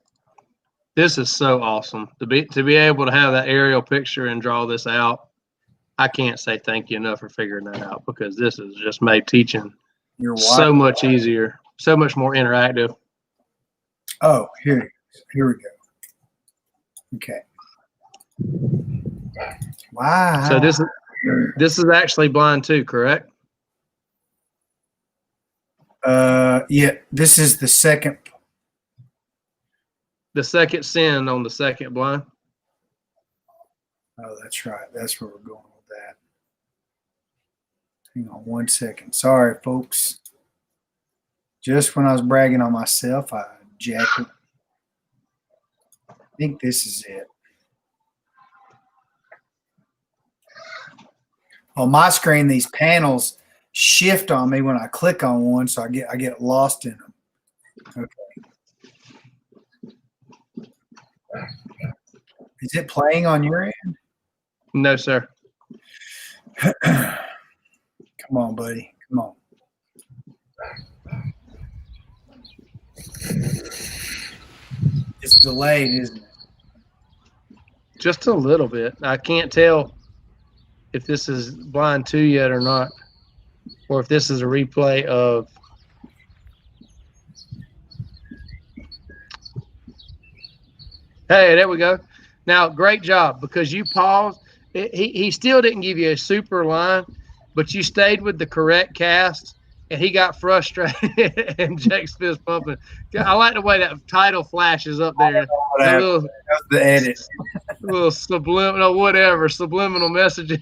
so awesome to be able to have that aerial picture and draw this out. I can't say thank you enough for figuring that out, because this has just made teaching so much easier, so much more interactive. Oh, here we go. Okay. Wow. So this is actually blind too, correct? Yeah, this is the second. The second sin on the second blind. Oh, that's right. That's where we're going with that. Hang on 1 second. Sorry, folks. Just when I was bragging on myself, I jacked it. I think this is it. On my screen, these panels shift on me when I click on one, so I get lost in them. Okay. Is it playing on your end? No, sir. Come on, buddy. Come on. It's delayed, isn't it? Just a little bit. I can't tell. if this is blind 2 yet or not, or if this is a replay of. Hey, there we go. Now, great job, because you paused. He still didn't give you a super line, but you stayed with the correct cast, and he got frustrated, and Jake's fist pumping. I like the way that title flashes up there. That little, that's the edit. little subliminal, whatever, subliminal messaging.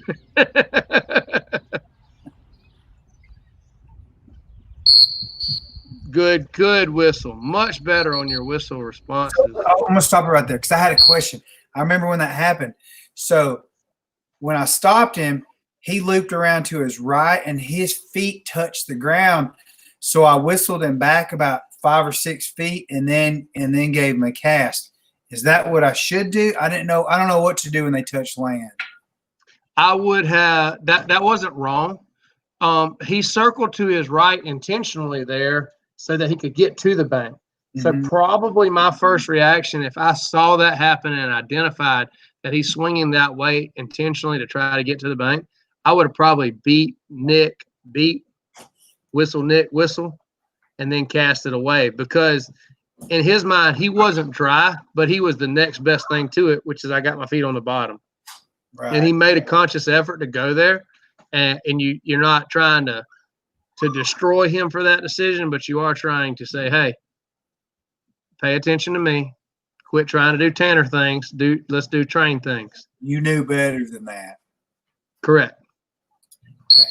Good whistle. Much better on your whistle responses. So, I'm going to stop it right there because I had a question. I remember when that happened. So when I stopped him, he looped around to his right and his feet touched the ground. So I whistled him back about 5 or 6 feet and then gave him a cast. Is that what I should do? I didn't know. I don't know what to do when they touch land. I would have that wasn't wrong. He circled to his right intentionally there so that he could get to the bank. So probably my first reaction, if I saw that happen and identified that he's swinging that way intentionally to try to get to the bank, I would have probably beat, whistle, and then cast it away, because in his mind, he wasn't dry, but he was the next best thing to it, which is I got my feet on the bottom. Right. And he made a conscious effort to go there, and you're not trying to destroy him for that decision, but you are trying to say, hey, pay attention to me. Quit trying to do Tanner things. Let's do train things. You knew better than that. Correct. Okay.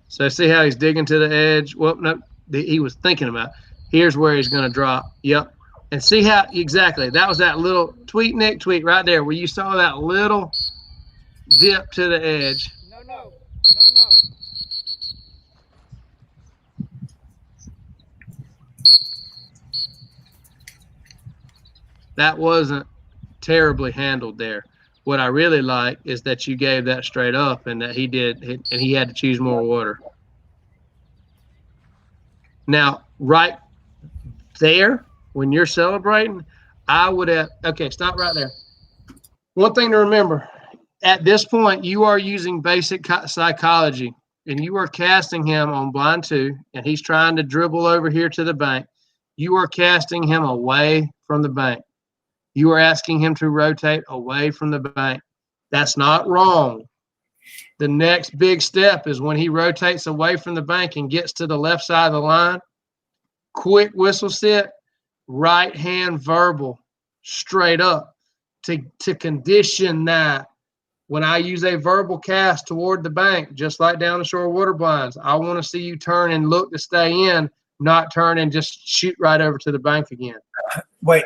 So see how he's digging to the edge? Well, no, he was thinking about, here's where he's going to drop. Yep. And see how, exactly, that was that little tweet right there where you saw that little dip to the edge. No. That wasn't terribly handled there. What I really like is that you gave that straight up and that he did, and he had to choose more water. Now, right there, when you're celebrating, I would have, okay, stop right there. One thing to remember, at this point, you are using basic psychology, and you are casting him on blind 2, and he's trying to dribble over here to the bank. You are casting him away from the bank. You are asking him to rotate away from the bank. That's not wrong. The next big step is when he rotates away from the bank and gets to the left side of the line, quick whistle sit, right hand verbal, straight up, to condition that when I use a verbal cast toward the bank, just like down the shore water blinds, I want to see you turn and look to stay in, not turn and just shoot right over to the bank again. Wait,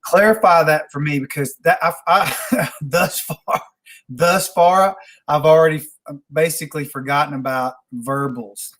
clarify that for me, because that I thus far I've already basically forgotten about verbals.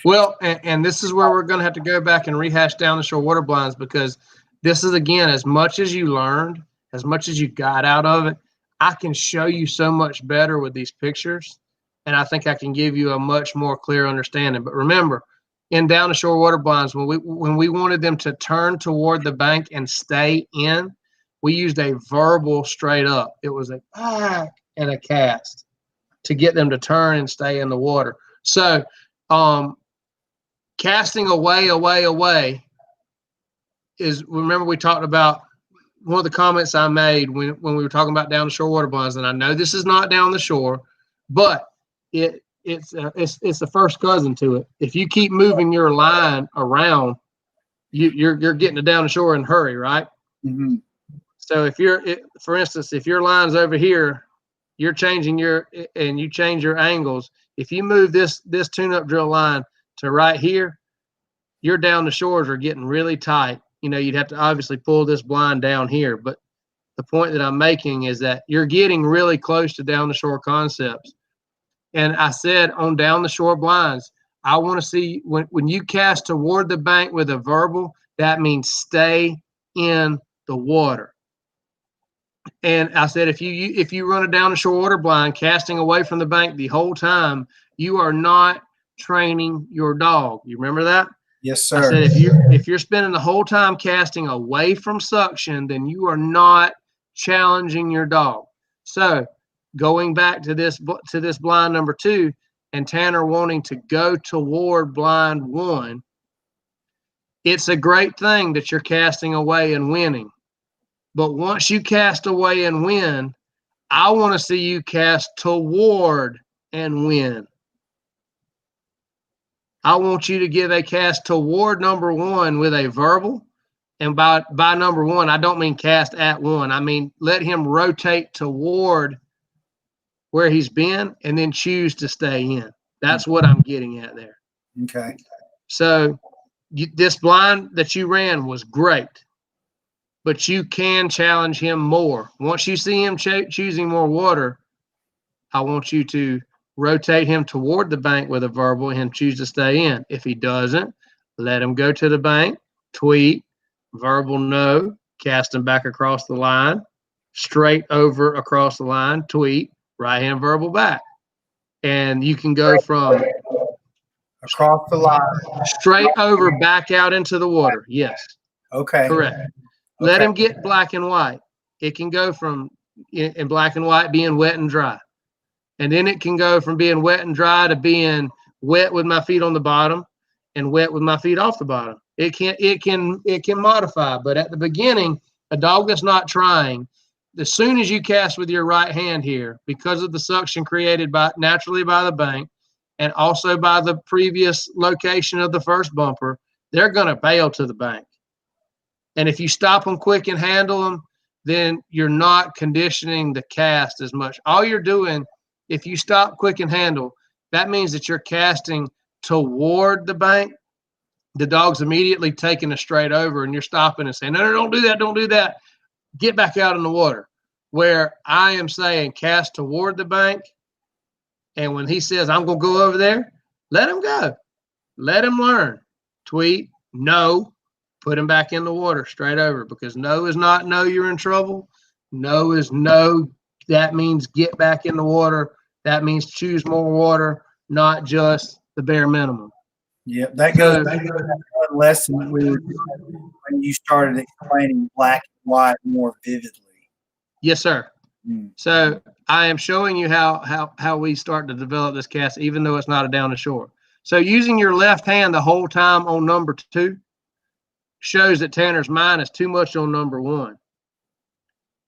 Well, and this is where we're going to have to go back and rehash down the shore water blinds, because this is, again, as much as you learned, as much as you got out of it, I can show you so much better with these pictures, and I think I can give you a much more clear understanding. But remember, in down the shore water blinds, when we wanted them to turn toward the bank and stay in, we used a verbal straight up. It was a back and a cast to get them to turn and stay in the water. So casting away is, remember we talked about one of the comments I made when we were talking about down the shore water blinds, and I know this is not down the shore, but it's the first cousin to it. If you keep moving your line around, you're getting to down the shore in a hurry, right? Mm-hmm. So for instance, if your line's over here, you're changing you change your angles. If you move this tune-up drill line to right here, your down the shores are getting really tight. You know, you'd have to obviously pull this blind down here, but the point that I'm making is that you're getting really close to down the shore concepts. And I said on down the shore blinds, I want to see when you cast toward the bank with a verbal, that means stay in the water. And I said, if you run a down the shore water blind casting away from the bank the whole time, you are not training your dog. You remember that? Yes, sir. I said, if you're spending the whole time casting away from suction, then you are not challenging your dog. So going back to this blind number 2 and Tanner wanting to go toward blind 1, it's a great thing that you're casting away and winning. But once you cast away and win, I want to see you cast toward and win. I want you to give a cast toward number 1 with a verbal. And by number 1, I don't mean cast at 1. I mean, let him rotate toward where he's been and then choose to stay in. That's what I'm getting at there. Okay. So this blind that you ran was great, but you can challenge him more. Once you see him choosing more water, I want you to rotate him toward the bank with a verbal and choose to stay in. If he doesn't, let him go to the bank, tweet, verbal no, cast him back across the line, straight over across the line, tweet, right hand verbal back. And you can go from across the line, straight over back out into the water. Yes. Okay. Correct. Let him get black and white. It can go from in black and white being wet and dry. And then it can go from being wet and dry to being wet with my feet on the bottom and wet with my feet off the bottom. It can modify, but at the beginning, a dog that's not trying, as soon as you cast with your right hand here, because of the suction created naturally by the bank and also by the previous location of the first bumper, they're going to bail to the bank. And if you stop them quick and handle them, then you're not conditioning the cast as much. All you're doing, if you stop quick and handle, that means that you're casting toward the bank. The dog's immediately taking a straight over and you're stopping and saying, no, don't do that. Don't do that. Get back out in the water. Where I am saying cast toward the bank. And when he says, I'm going to go over there, let him go. Let him learn. Tweet, no, put him back in the water straight over, because no is not no, you're in trouble. No is no. That means get back in the water. That means choose more water, not just the bare minimum. Yep, that goes back to that one lesson that we were doing when you started explaining black and white more vividly. Yes, sir. So I am showing you how we start to develop this cast, even though it's not a down the shore. So using your left hand the whole time on number 2 shows that Tanner's mind is too much on number 1.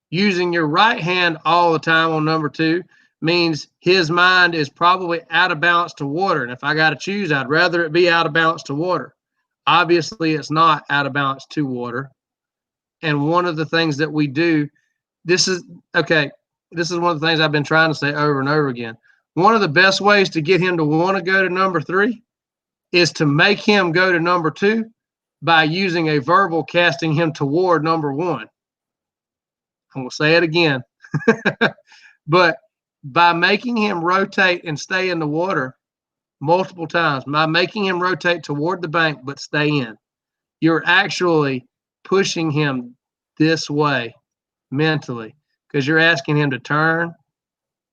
Using your right hand all the time on number 2 means his mind is probably out of balance to water. And if I got to choose, I'd rather it be out of balance to water. Obviously, it's not out of balance to water. And one of the things that we do, this is one of the things I've been trying to say over and over again. One of the best ways to get him to want to go to number 3 is to make him go to number 2 by using a verbal casting him toward number 1. I'm going to say it again. But by making him rotate and stay in the water multiple times, by making him rotate toward the bank but stay in, you're actually pushing him this way mentally, because you're asking him to turn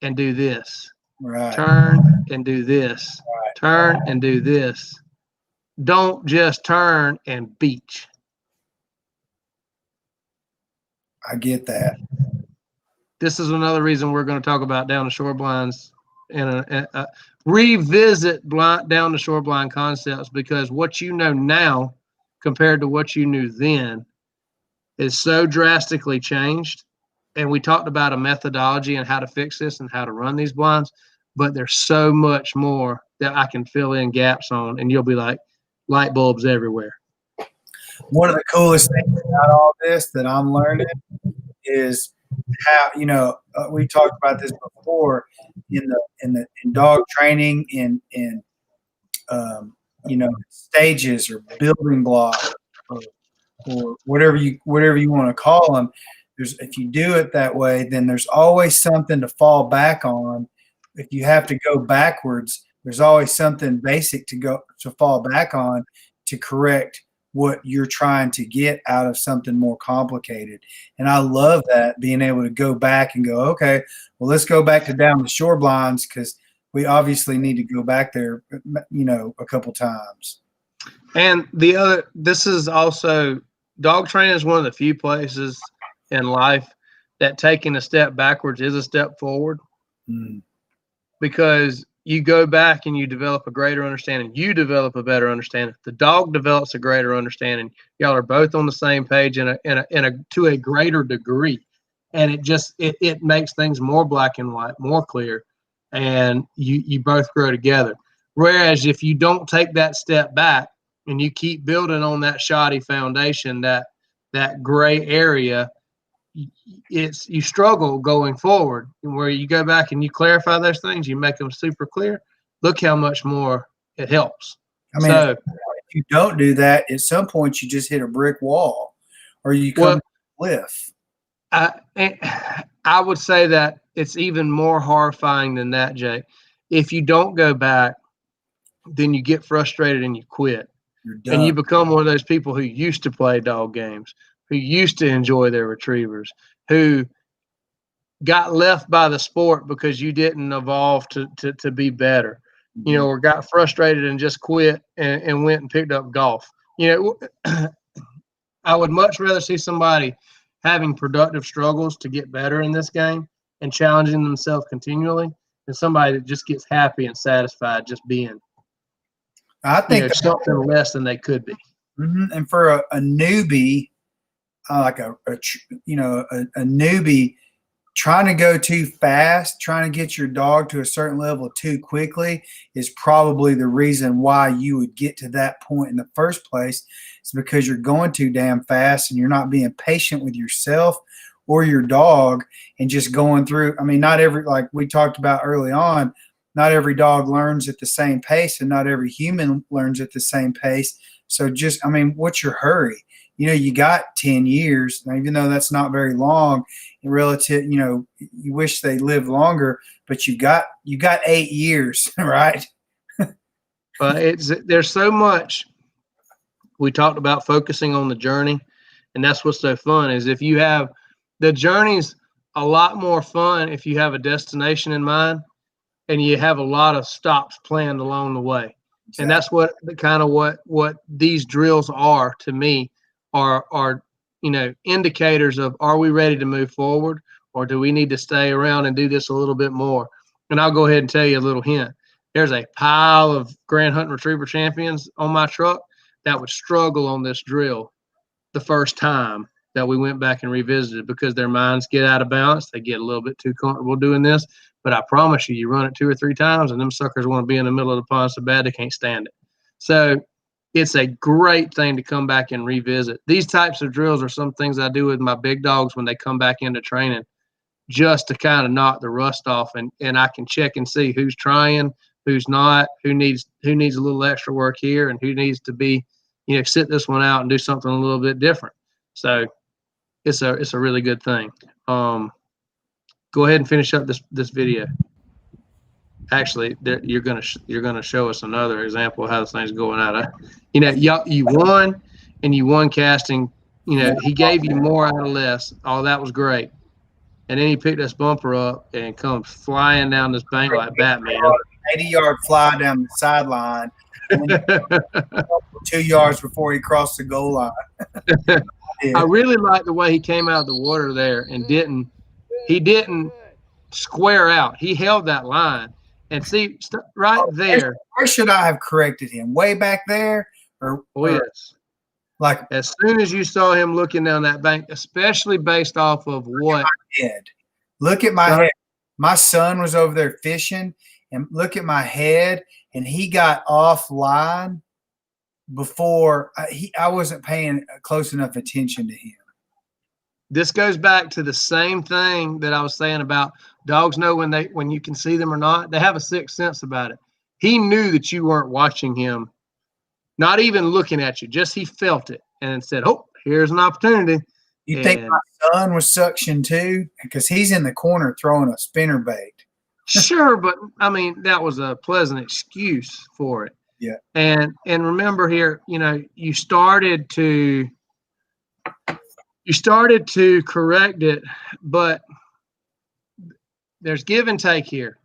and do this. Right. Turn and do this. Right. Turn and do this. Don't just turn and beach. I get that. This is another reason we're going to talk about down the shore blinds and revisit down the shore blind concepts, because what you know now compared to what you knew then is so drastically changed. And we talked about a methodology and how to fix this and how to run these blinds, but there's so much more that I can fill in gaps on, and you'll be like, light bulbs everywhere. One of the coolest things about all this that I'm learning is how, we talked about this before in dog training, in stages or building blocks or whatever you want to call them. If you do it that way, then there's always something to fall back on. If you have to go backwards, there's always something basic to fall back on to correct what you're trying to get out of something more complicated. And I love that, being able to go back and go, okay, well, let's go back to down the shore blinds, because we obviously need to go back there, a couple times. And this is also, dog training is one of the few places in life that taking a step backwards is a step forward, Mm. because you go back and you develop a greater understanding. You develop a better understanding. The dog develops a greater understanding. Y'all are both on the same page in a to a greater degree, and it makes things more black and white, more clear, and you both grow together. Whereas if you don't take that step back and you keep building on that shoddy foundation, that gray area, you struggle going forward. Where you go back and you clarify those things, you make them super clear. Look how much more it helps. I mean, So if you don't do that, at some point you just hit a brick wall, or you come to a cliff. I would say that it's even more horrifying than that, Jay. If you don't go back, then you get frustrated and you quit. You're done. And you become one of those people who used to play dog games, who used to enjoy their retrievers, who got left by the sport because you didn't evolve to be better, you know, or got frustrated and just quit and went and picked up golf. You know, I would much rather see somebody having productive struggles to get better in this game and challenging themselves continually than somebody that just gets happy and satisfied just being, I think something less than they could be. And for a newbie, like a newbie, trying to go too fast, trying to get your dog to a certain level too quickly is probably the reason why you would get to that point in the first place. It's because you're going too damn fast and you're not being patient with yourself or your dog and just going through. I mean, not every, like we talked about early on, not every dog learns at the same pace and not every human learns at the same pace. So just, I mean, what's your hurry? You know, you got 10 years, even though that's not very long in relative, you wish they lived longer, but you got 8 years, right? There's so much. We talked about focusing on the journey, and that's what's so fun is if you have the journey's a lot more fun if you have a destination in mind and you have a lot of stops planned along the way. Exactly. And that's what these drills are to me. Are indicators of, are we ready to move forward, or do we need to stay around and do this a little bit more? And I'll go ahead and tell you a little hint. There's a pile of Grand Hunt Retriever champions on my truck that would struggle on this drill the first time that we went back and revisited, because their minds get out of balance. They get a little bit too comfortable doing this. But I promise you run it 2 or 3 times and them suckers want to be in the middle of the pond so bad they can't stand it. So it's a great thing to come back and revisit. These types of drills are some things I do with my big dogs when they come back into training, just to kind of knock the rust off, and I can check and see who's trying, who's not, who needs a little extra work here, and who needs to be, sit this one out and do something a little bit different. So it's a really good thing. Go ahead and finish up this video. Actually, you're gonna show us another example of how this thing's going out. You won, and you won casting. He gave you more out of less. Oh, that was great. And then he picked this bumper up and comes flying down this bank like Batman. 80-yard fly down the sideline, 2 yards before he crossed the goal line. I really like the way he came out of the water there and didn't square out. He held that line. And see, right there. Where should I have corrected him? Way back there? Yes. Like as soon as you saw him looking down that bank, especially based off of what? Look at my head. My son was over there fishing, and look at my head, and he got offline before I wasn't paying close enough attention to him. This goes back to the same thing that I was saying about dogs know when you can see them or not. They have a sixth sense about it. He knew that you weren't watching him, not even looking at you. Just he felt it and said, "Oh, here's an opportunity." You think my son was suction too? Because he's in the corner throwing a spinner bait. Sure, but I mean that was a pleasant excuse for it. Yeah. And remember here, you started to correct it, but there's give and take here.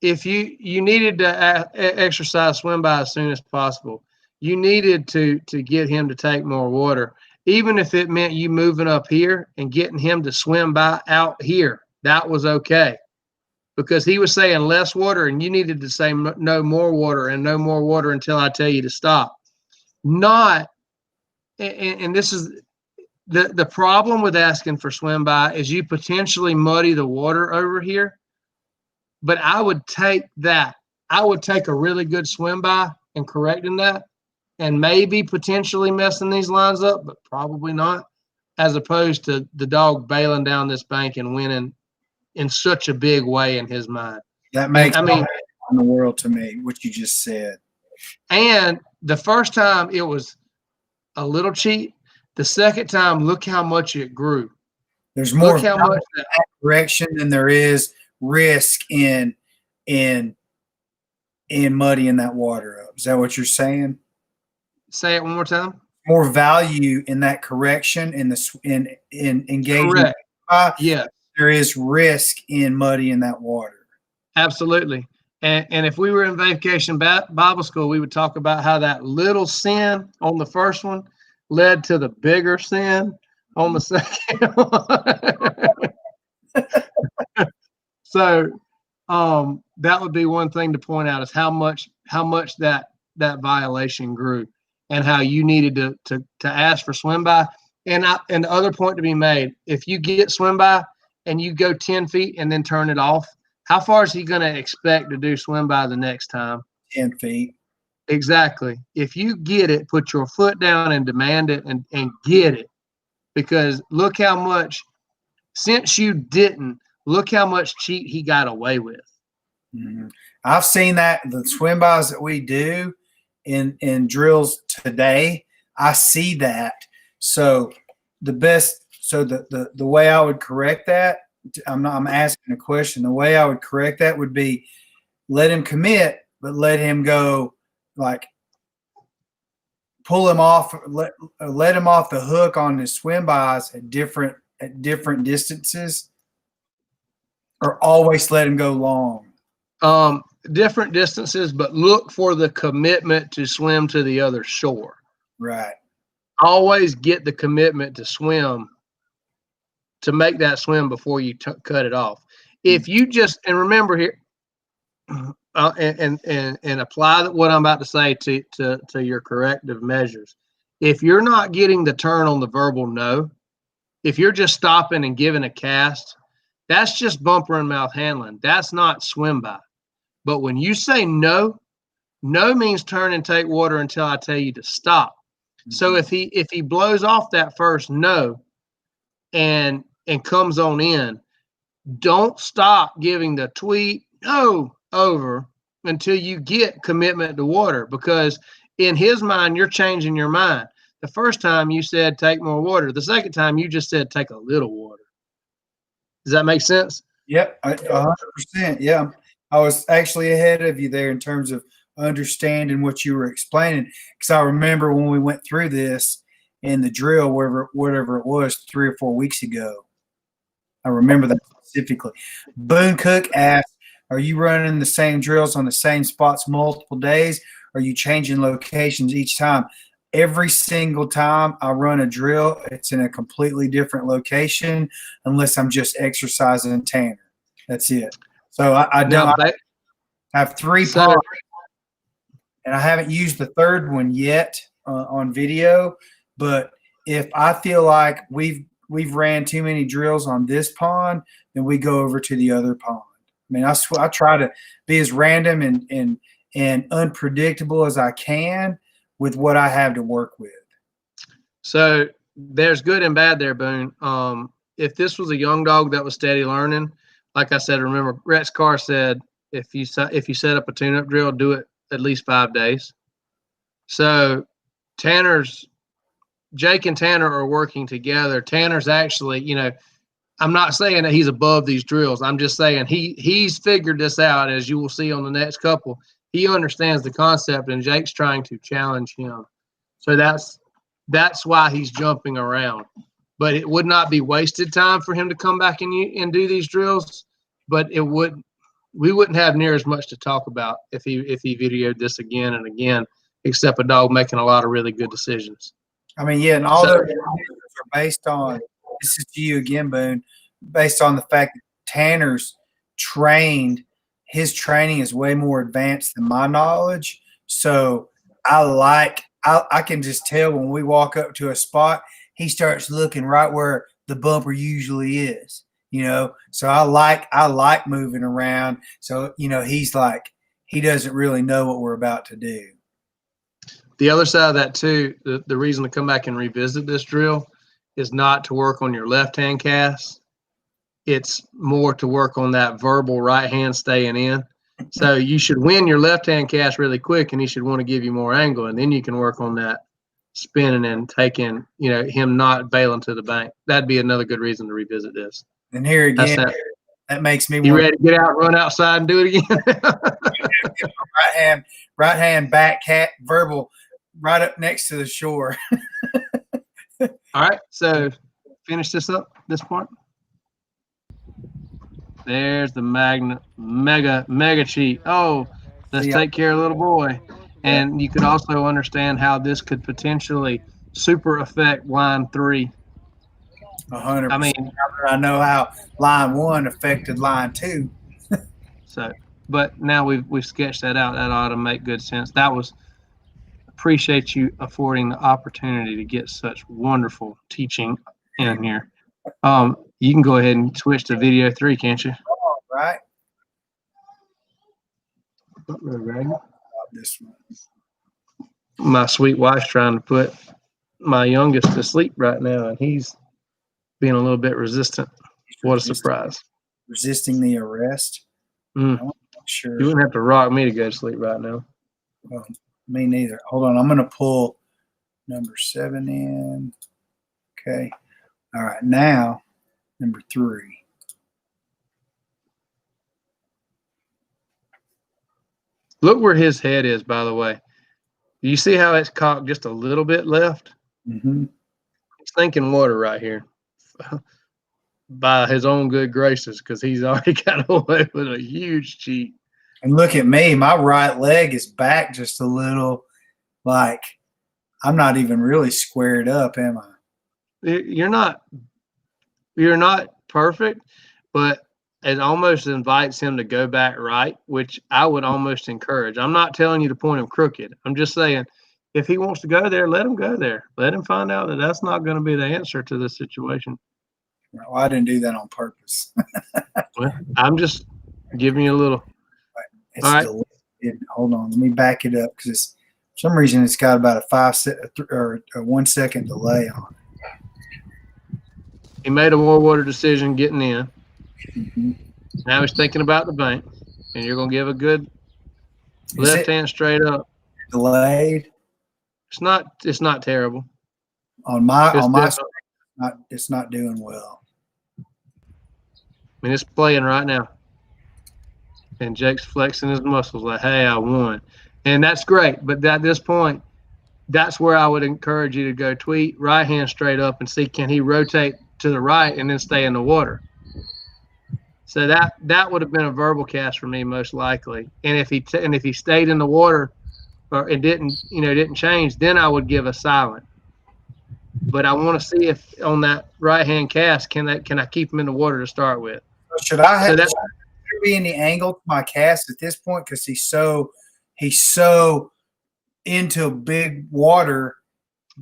If you needed to exercise swim by as soon as possible, you needed to get him to take more water. even if it meant you moving up here and getting him to swim by out here, that was okay. Because he was saying less water and you needed to say no more water and no more water until I tell you to stop. Not, and this is the problem with asking for swim by is you potentially muddy the water over here. But I would take that. I would take a really good swim by and correcting that and maybe potentially messing these lines up, but probably not, as opposed to the dog bailing down this bank and winning in such a big way in his mind. That makes all in the world to me, what you just said. And the first time it was a little cheat. The second time, look how much it grew. There's more how much correction than there is risk in muddying that water up. Is that what you're saying? Say it one more time. More value in that correction in engaging. Correct. Yeah. There is risk in muddying that water. Absolutely. And if we were in vacation Bible school, we would talk about how that little sin on the first one led to the bigger sin on the second one. So that would be one thing to point out is how much that violation grew and how you needed to ask for swim by. And the other point to be made, if you get swim by and you go 10 feet and then turn it off, how far is he going to expect to do swim by the next time? 10 feet. Exactly. If you get it, put your foot down and demand it and get it. Because look how much, since you didn't, look how much cheat he got away with. Mm-hmm. I've seen that, the swim bys that we do in drills today, I see that. So the way I would correct that, I'm asking a question. The way I would correct that would be let him commit, but let him go, like pull him off, let him off the hook on his swim bys at different distances, or always let him go long. Different distances, but look for the commitment to swim to the other shore. Right. Always get the commitment to swim, to make that swim before you cut it off. If you just, and remember here, and apply what I'm about to say to your corrective measures. If you're not getting the turn on the verbal no, if you're just stopping and giving a cast, that's just bumper and mouth handling. That's not swim by. But when you say no, no means turn and take water until I tell you to stop. Mm-hmm. So if he blows off that first no and comes on in, don't stop giving the tweet no over until you get commitment to water, because in his mind, you're changing your mind. The first time you said take more water. The second time you just said take a little water. Does that make sense? Yep, 100%. Yeah, I was actually ahead of you there in terms of understanding what you were explaining, because I remember when we went through this in the drill, whatever it was, 3 or 4 weeks ago. I remember that specifically. Boone Cook asked, are you running the same drills on the same spots multiple days? Or are you changing locations each time? Every single time I run a drill, it's in a completely different location, unless I'm just exercising Tanner. That's it. So I have 3 ponds, and I haven't used the third one yet on video. But if I feel like we've ran too many drills on this pond, then we go over to the other pond. I mean, I try to be as random and unpredictable as I can with what I have to work with. So there's good and bad there, Boone. If this was a young dog that was steady learning, like I said, remember Rex Carr said, if you set up a tune-up drill, do it at least 5 days. So Jake and Tanner are working together. Tanner's actually, I'm not saying that he's above these drills. I'm just saying he's figured this out, as you will see on the next couple. He understands the concept, and Jake's trying to challenge him. So that's why he's jumping around. But it would not be wasted time for him to come back and do these drills. But we wouldn't have near as much to talk about if he videoed this again and again, except a dog making a lot of really good decisions. I mean, yeah, and all So, those are based on, this is to you again, Boone, based on the fact that Tanner's trained, his training is way more advanced than my knowledge. So I can just tell when we walk up to a spot, he starts looking right where the bumper usually is, you know. So I like moving around. So, you know, he's like, he doesn't really know what we're about to do. the other side of that too, the reason to come back and revisit this drill is not to work on your left hand cast. It's more to work on that verbal right hand staying in. So you should win your left hand cast really quick, and he should want to give you more angle, and then you can work on that spinning and taking, you know, him not bailing to the bank. That'd be another good reason to revisit this. And here again, That's that makes me you want ready to get out, run outside, and do it again? right hand back cat verbal right up next to the shore. All right, so finish this up, this part. There's the mega cheat. Oh, let's take care of little boy. And you could also understand how this could potentially super affect line 3. 100%. I mean, I know how line 1 affected line 2. so, but now we've sketched that out. That ought to make good sense. That was, appreciate you affording the opportunity to get such wonderful teaching in here. You can go ahead and switch to video 3, can't you? All right. This one. My sweet wife's trying to put my youngest to sleep right now, and he's being a little bit resistant. What a surprise. Resisting the arrest? Sure. You wouldn't have to rock me to go to sleep right now. Well, me neither. Hold on. I'm going to pull number 7 in. Okay. All right. Now, number 3. Look where his head is, by the way. Do you see how it's cocked just a little bit left? Mm-hmm. He's thinking water right here by his own good graces, because he's already got away with a huge cheat. And look at me. My right leg is back just a little. Like, I'm not even really squared up, am I? You're not perfect, but it almost invites him to go back right, which I would almost encourage. I'm not telling you to point him crooked. I'm just saying, if he wants to go there, let him go there. Let him find out that that's not going to be the answer to this situation. Well, I didn't do that on purpose. Well, I'm just giving you a little. It's all right. Hold on. Let me back it up, because for some reason it's got about a 1 second delay on it. He made a more water decision getting in. Mm-hmm. Now he's thinking about the bank, and you're going to give a good left hand straight up. Delayed? It's not terrible. On my screen, it's not doing well. I mean, it's playing right now. And Jake's flexing his muscles like, hey, I won. And that's great. But at this point, that's where I would encourage you to go tweet right hand straight up and see, can he rotate to the right and then stay in the water? So that would have been a verbal cast for me, most likely. And if he stayed in the water, or it didn't change, then I would give a silent. But I want to see if on that right hand cast, can I keep him in the water to start with? Should I have to be any angle to my cast at this point, because he's so into big water?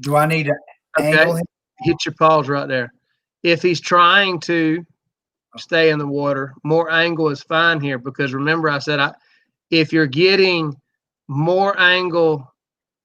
Do I need to angle him? Hit your pause right there. If he's trying to stay in the water, more angle is fine here, because remember I said if you're getting more angle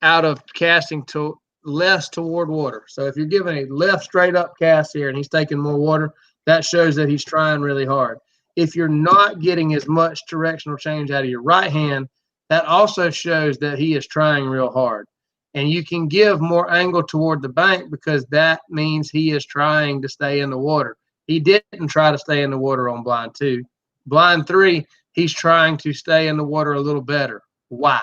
out of casting to less toward water. So if you're giving a left straight up cast here and he's taking more water, that shows that he's trying really hard. If you're not getting as much directional change out of your right hand, that also shows that he is trying real hard. And you can give more angle toward the bank, because that means he is trying to stay in the water. He didn't try to stay in the water on blind 2. Blind 3, he's trying to stay in the water a little better. Why?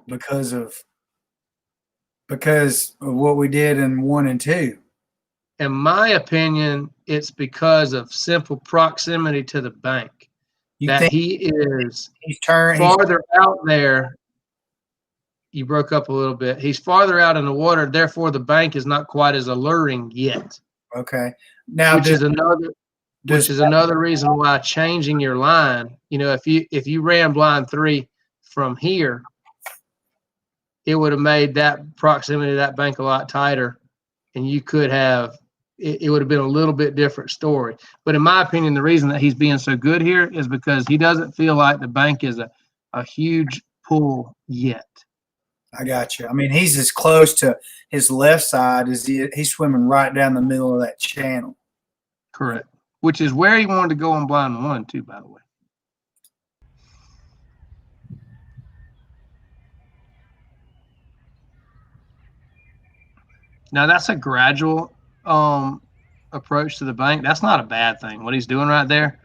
Because of what we did in 1 and 2. In my opinion, it's because of simple proximity to the bank. He's farther out there. You broke up a little bit. He's farther out in the water, therefore the bank is not quite as alluring yet. Okay. Now, Which is another reason why changing your line. You know, if you ran blind 3 from here, it would have made that proximity to that bank a lot tighter, and you could have it would have been a little bit different story. But in my opinion, the reason that he's being so good here is because he doesn't feel like the bank is a huge pull yet. I got you. I mean, he's as close to his left side as he's swimming right down the middle of that channel. Correct. Which is where he wanted to go on blind 1 too, by the way. Now that's a gradual approach to the bank. That's not a bad thing. What he's doing right there,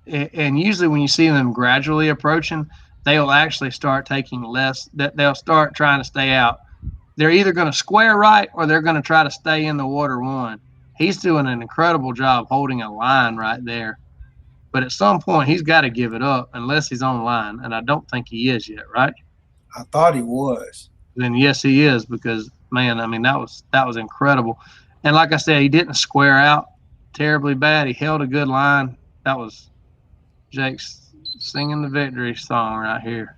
and usually when you see them gradually approaching, they'll actually start taking less. That they'll start trying to stay out. They're either going to square right or they're going to try to stay in the water 1. He's doing an incredible job holding a line right there. But at some point, he's got to give it up unless he's on line, and I don't think he is yet, right? I thought he was. Then yes, he is, because man, I mean that was incredible. And like I said, he didn't square out terribly bad. He held a good line. That was Jake's singing the victory song right here.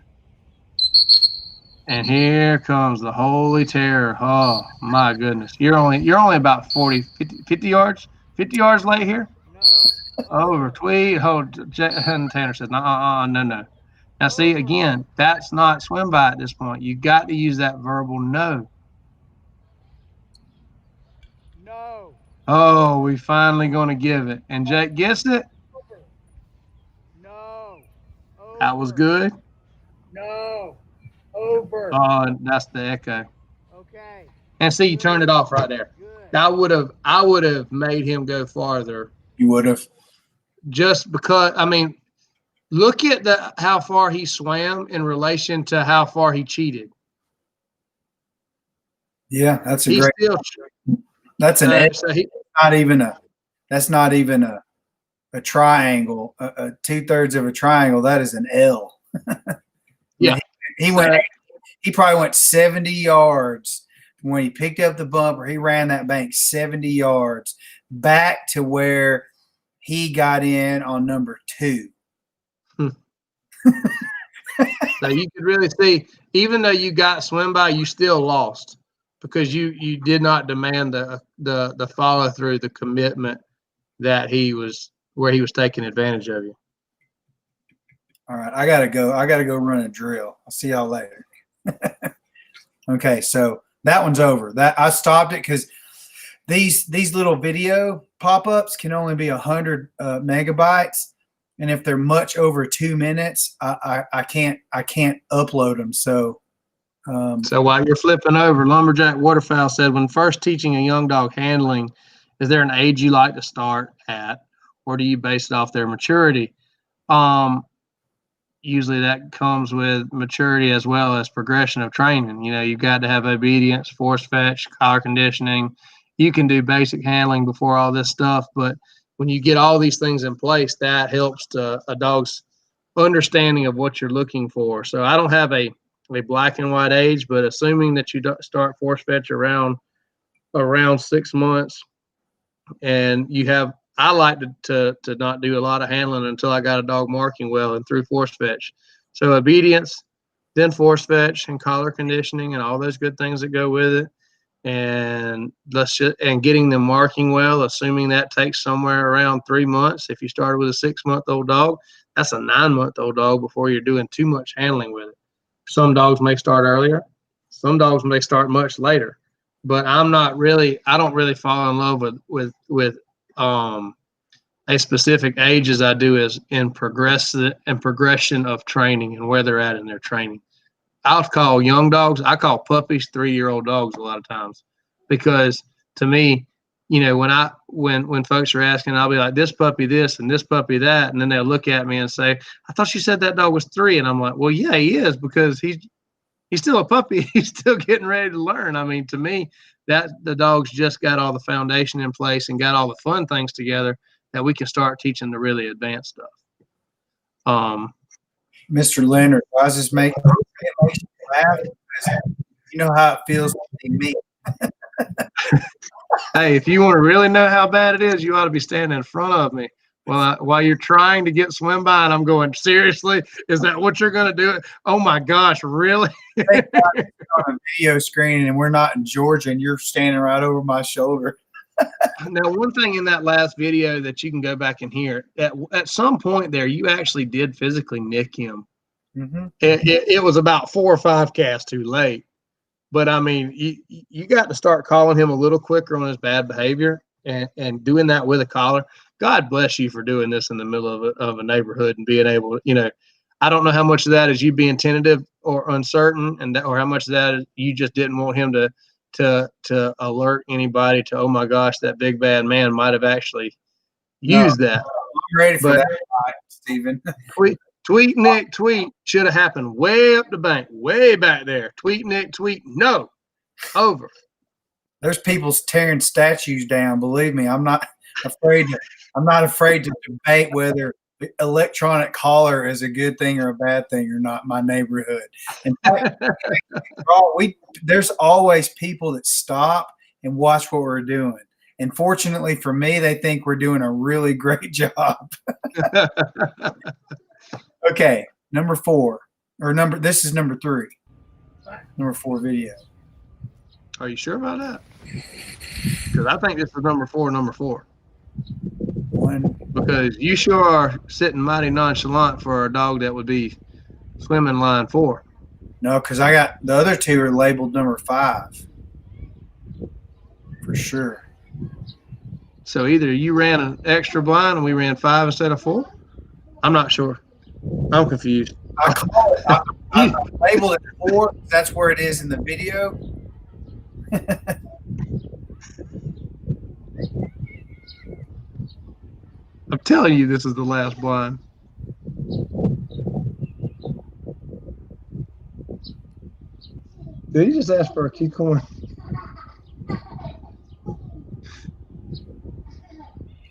And here comes the holy terror. Oh my goodness. You're only about 50 yards late here? No. Over Tweed. And Tanner says, no. Now see, again, that's not swim by at this point. You got to use that verbal no. No. Oh, we finally going to give it. And Jake guessed it? No. Over. That was good? No. Over. Oh, that's the echo. Okay. And see, you turned it off right there. Good. I would have made him go farther. You would have? Just because, I mean, look at how far he swam in relation to how far he cheated. Yeah, that's an that's not even a triangle, a 2/3 of a triangle. That is an L. Yeah. He probably went 70 yards when he picked up the bumper. He ran that bank 70 yards back to where he got in on number 2. So you could really see, even though you got swim by, you still lost because you did not demand the follow through, the commitment that where he was taking advantage of you. All right, I gotta go run a drill. I'll see y'all later. Okay, so that one's over. That I stopped it because these little video pop-ups can only be 100 megabytes, and if they're much over 2 minutes, I can't upload them. So while you're flipping over, Lumberjack Waterfowl said, when first teaching a young dog handling, is there an age you like to start at, or do you base it off their maturity? Usually that comes with maturity as well as progression of training. You know, you've got to have obedience, force fetch, collar conditioning. You can do basic handling before all this stuff, but when you get all these things in place, that helps to a dog's understanding of what you're looking for. So I don't have a black and white age, but assuming that you start force fetch around 6 months, and you have, I like to not do a lot of handling until I got a dog marking well and through force fetch. So obedience, then force fetch and collar conditioning and all those good things that go with it. And getting them marking well, assuming that takes somewhere around 3 months. If you started with a 6-month-old dog, that's a 9-month-old dog before you're doing too much handling with it. Some dogs may start earlier. Some dogs may start much later. But I don't really fall in love with a specific age as I do as in progression of training and where they're at in their training. I'll call young dogs, I call puppies 3-year-old dogs a lot of times, because to me, you know, when folks are asking, I'll be like, this puppy this and this puppy that, and then they'll look at me and say, I thought you said that dog was 3, and I'm like, well, yeah, he is, because he's still a puppy. He's still getting ready to learn. I mean, to me, that the dog's just got all the foundation in place and got all the fun things together that we can start teaching the really advanced stuff. Mr. Leonard, why is this making laugh because you know how it feels to be me. Hey, if you want to really know how bad it is, you ought to be standing in front of me while you're trying to get swim by, and I'm going, seriously, is that what you're going to do? Oh my gosh, really? Thank God it's on a video screen and we're not in Georgia and you're standing right over my shoulder. Now, one thing in that last video that you can go back and hear, at some point there, you actually did physically nick him. Mm-hmm. It was about 4 or 5 casts too late. But I mean, you got to start calling him a little quicker on his bad behavior and doing that with a collar. God bless you for doing this in the middle of a neighborhood and being able to, you know, I don't know how much of that is you being tentative or uncertain, or how much of that is you just didn't want him to alert anybody to, oh my gosh, that big bad man might have actually used that. I'm ready for that fight, Stephen. Tweet, Nick, tweet should have happened way up the bank, way back there. Tweet, Nick, tweet, no, over. There's people tearing statues down. Believe me, I'm not afraid to debate whether electronic collar is a good thing or a bad thing or not in my neighborhood. In fact, there's always people that stop and watch what we're doing. And fortunately for me, they think we're doing a really great job. Okay, number 4. This is number 3. Number 4 video. Are you sure about that? Because I think this is number 4. 1. Because you sure are sitting mighty nonchalant for a dog that would be swimming line 4. No, because I got the other 2 are labeled number 5. For sure. So either you ran an extra blind and we ran 5 instead of 4? I'm not sure. I'm confused. I labeled it 4. That's where it is in the video. I'm telling you, this is the last blind. Did he just ask for a key corn?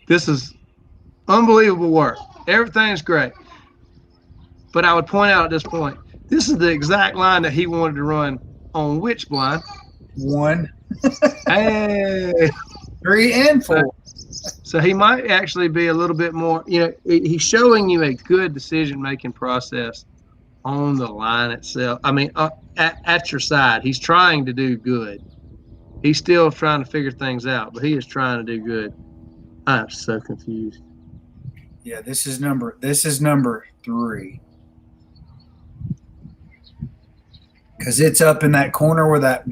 This is unbelievable work. Everything's great. But I would point out at this point, this is the exact line that he wanted to run on which blind? 1. Hey. 3 and 4. So he might actually be a little bit more, you know, he's showing you a good decision-making process on the line itself. I mean, at your side, he's trying to do good. He's still trying to figure things out, but he is trying to do good. I'm so confused. Yeah, this is number 3. Because it's up in that corner where that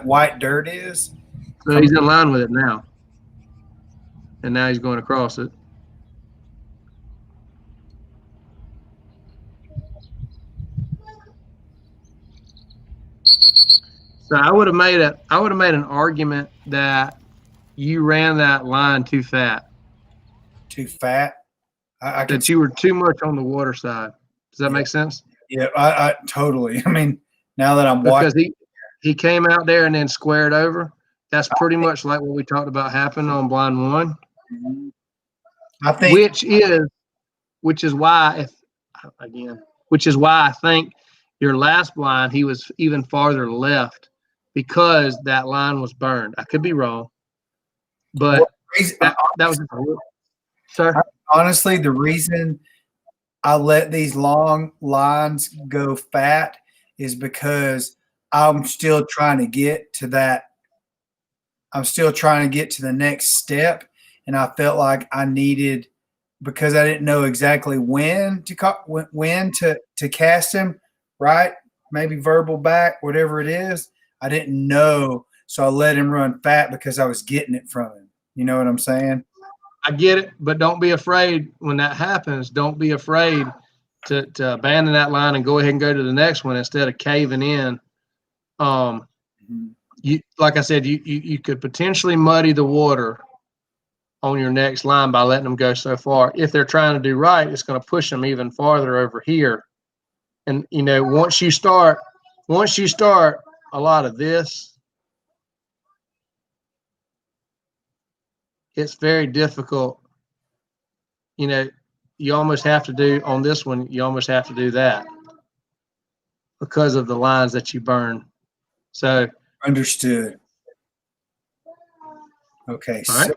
white dirt is. So he's in line with it now. And now he's going across it. So I would have made an argument that you ran that line too fat. Too fat? That you were too much on the water side. Does that make sense? Yeah, I totally. I mean, now that I'm watching. Because he came out there and then squared over. That's pretty much like what we talked about happened on blind 1. I think, which is why I think your last blind he was even farther left because that line was burned. I could be wrong, but that was sir. Honestly, the reason I let these long lines go fat is because I'm still trying to get to that. I'm still trying to get to the next step. And I felt like I needed, because I didn't know exactly when to cast him, right? Maybe verbal back, whatever it is. I didn't know. So I let him run fat because I was getting it from him. You know what I'm saying? I get it, but don't be afraid when that happens. Don't be afraid to abandon that line and go ahead and go to the next one instead of caving in. You, like I said, you could potentially muddy the water on your next line by letting them go so far. If they're trying to do right, it's going to push them even farther over here. And you know, once you start a lot of this, it's very difficult. You know, you almost have to do on this one, you almost have to do that. because of the lines that you burn. So understood. Okay, all right. so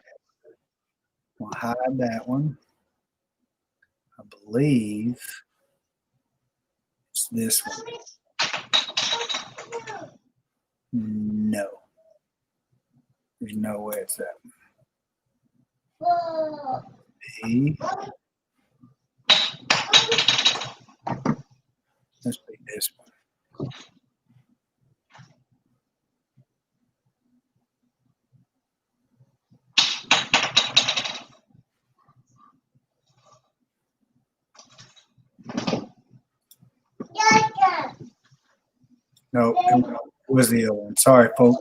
we'll hide that one. I believe it's this one. No. There's no way it's that one. B. Let's be this one. No, it was the other one. Sorry, folks.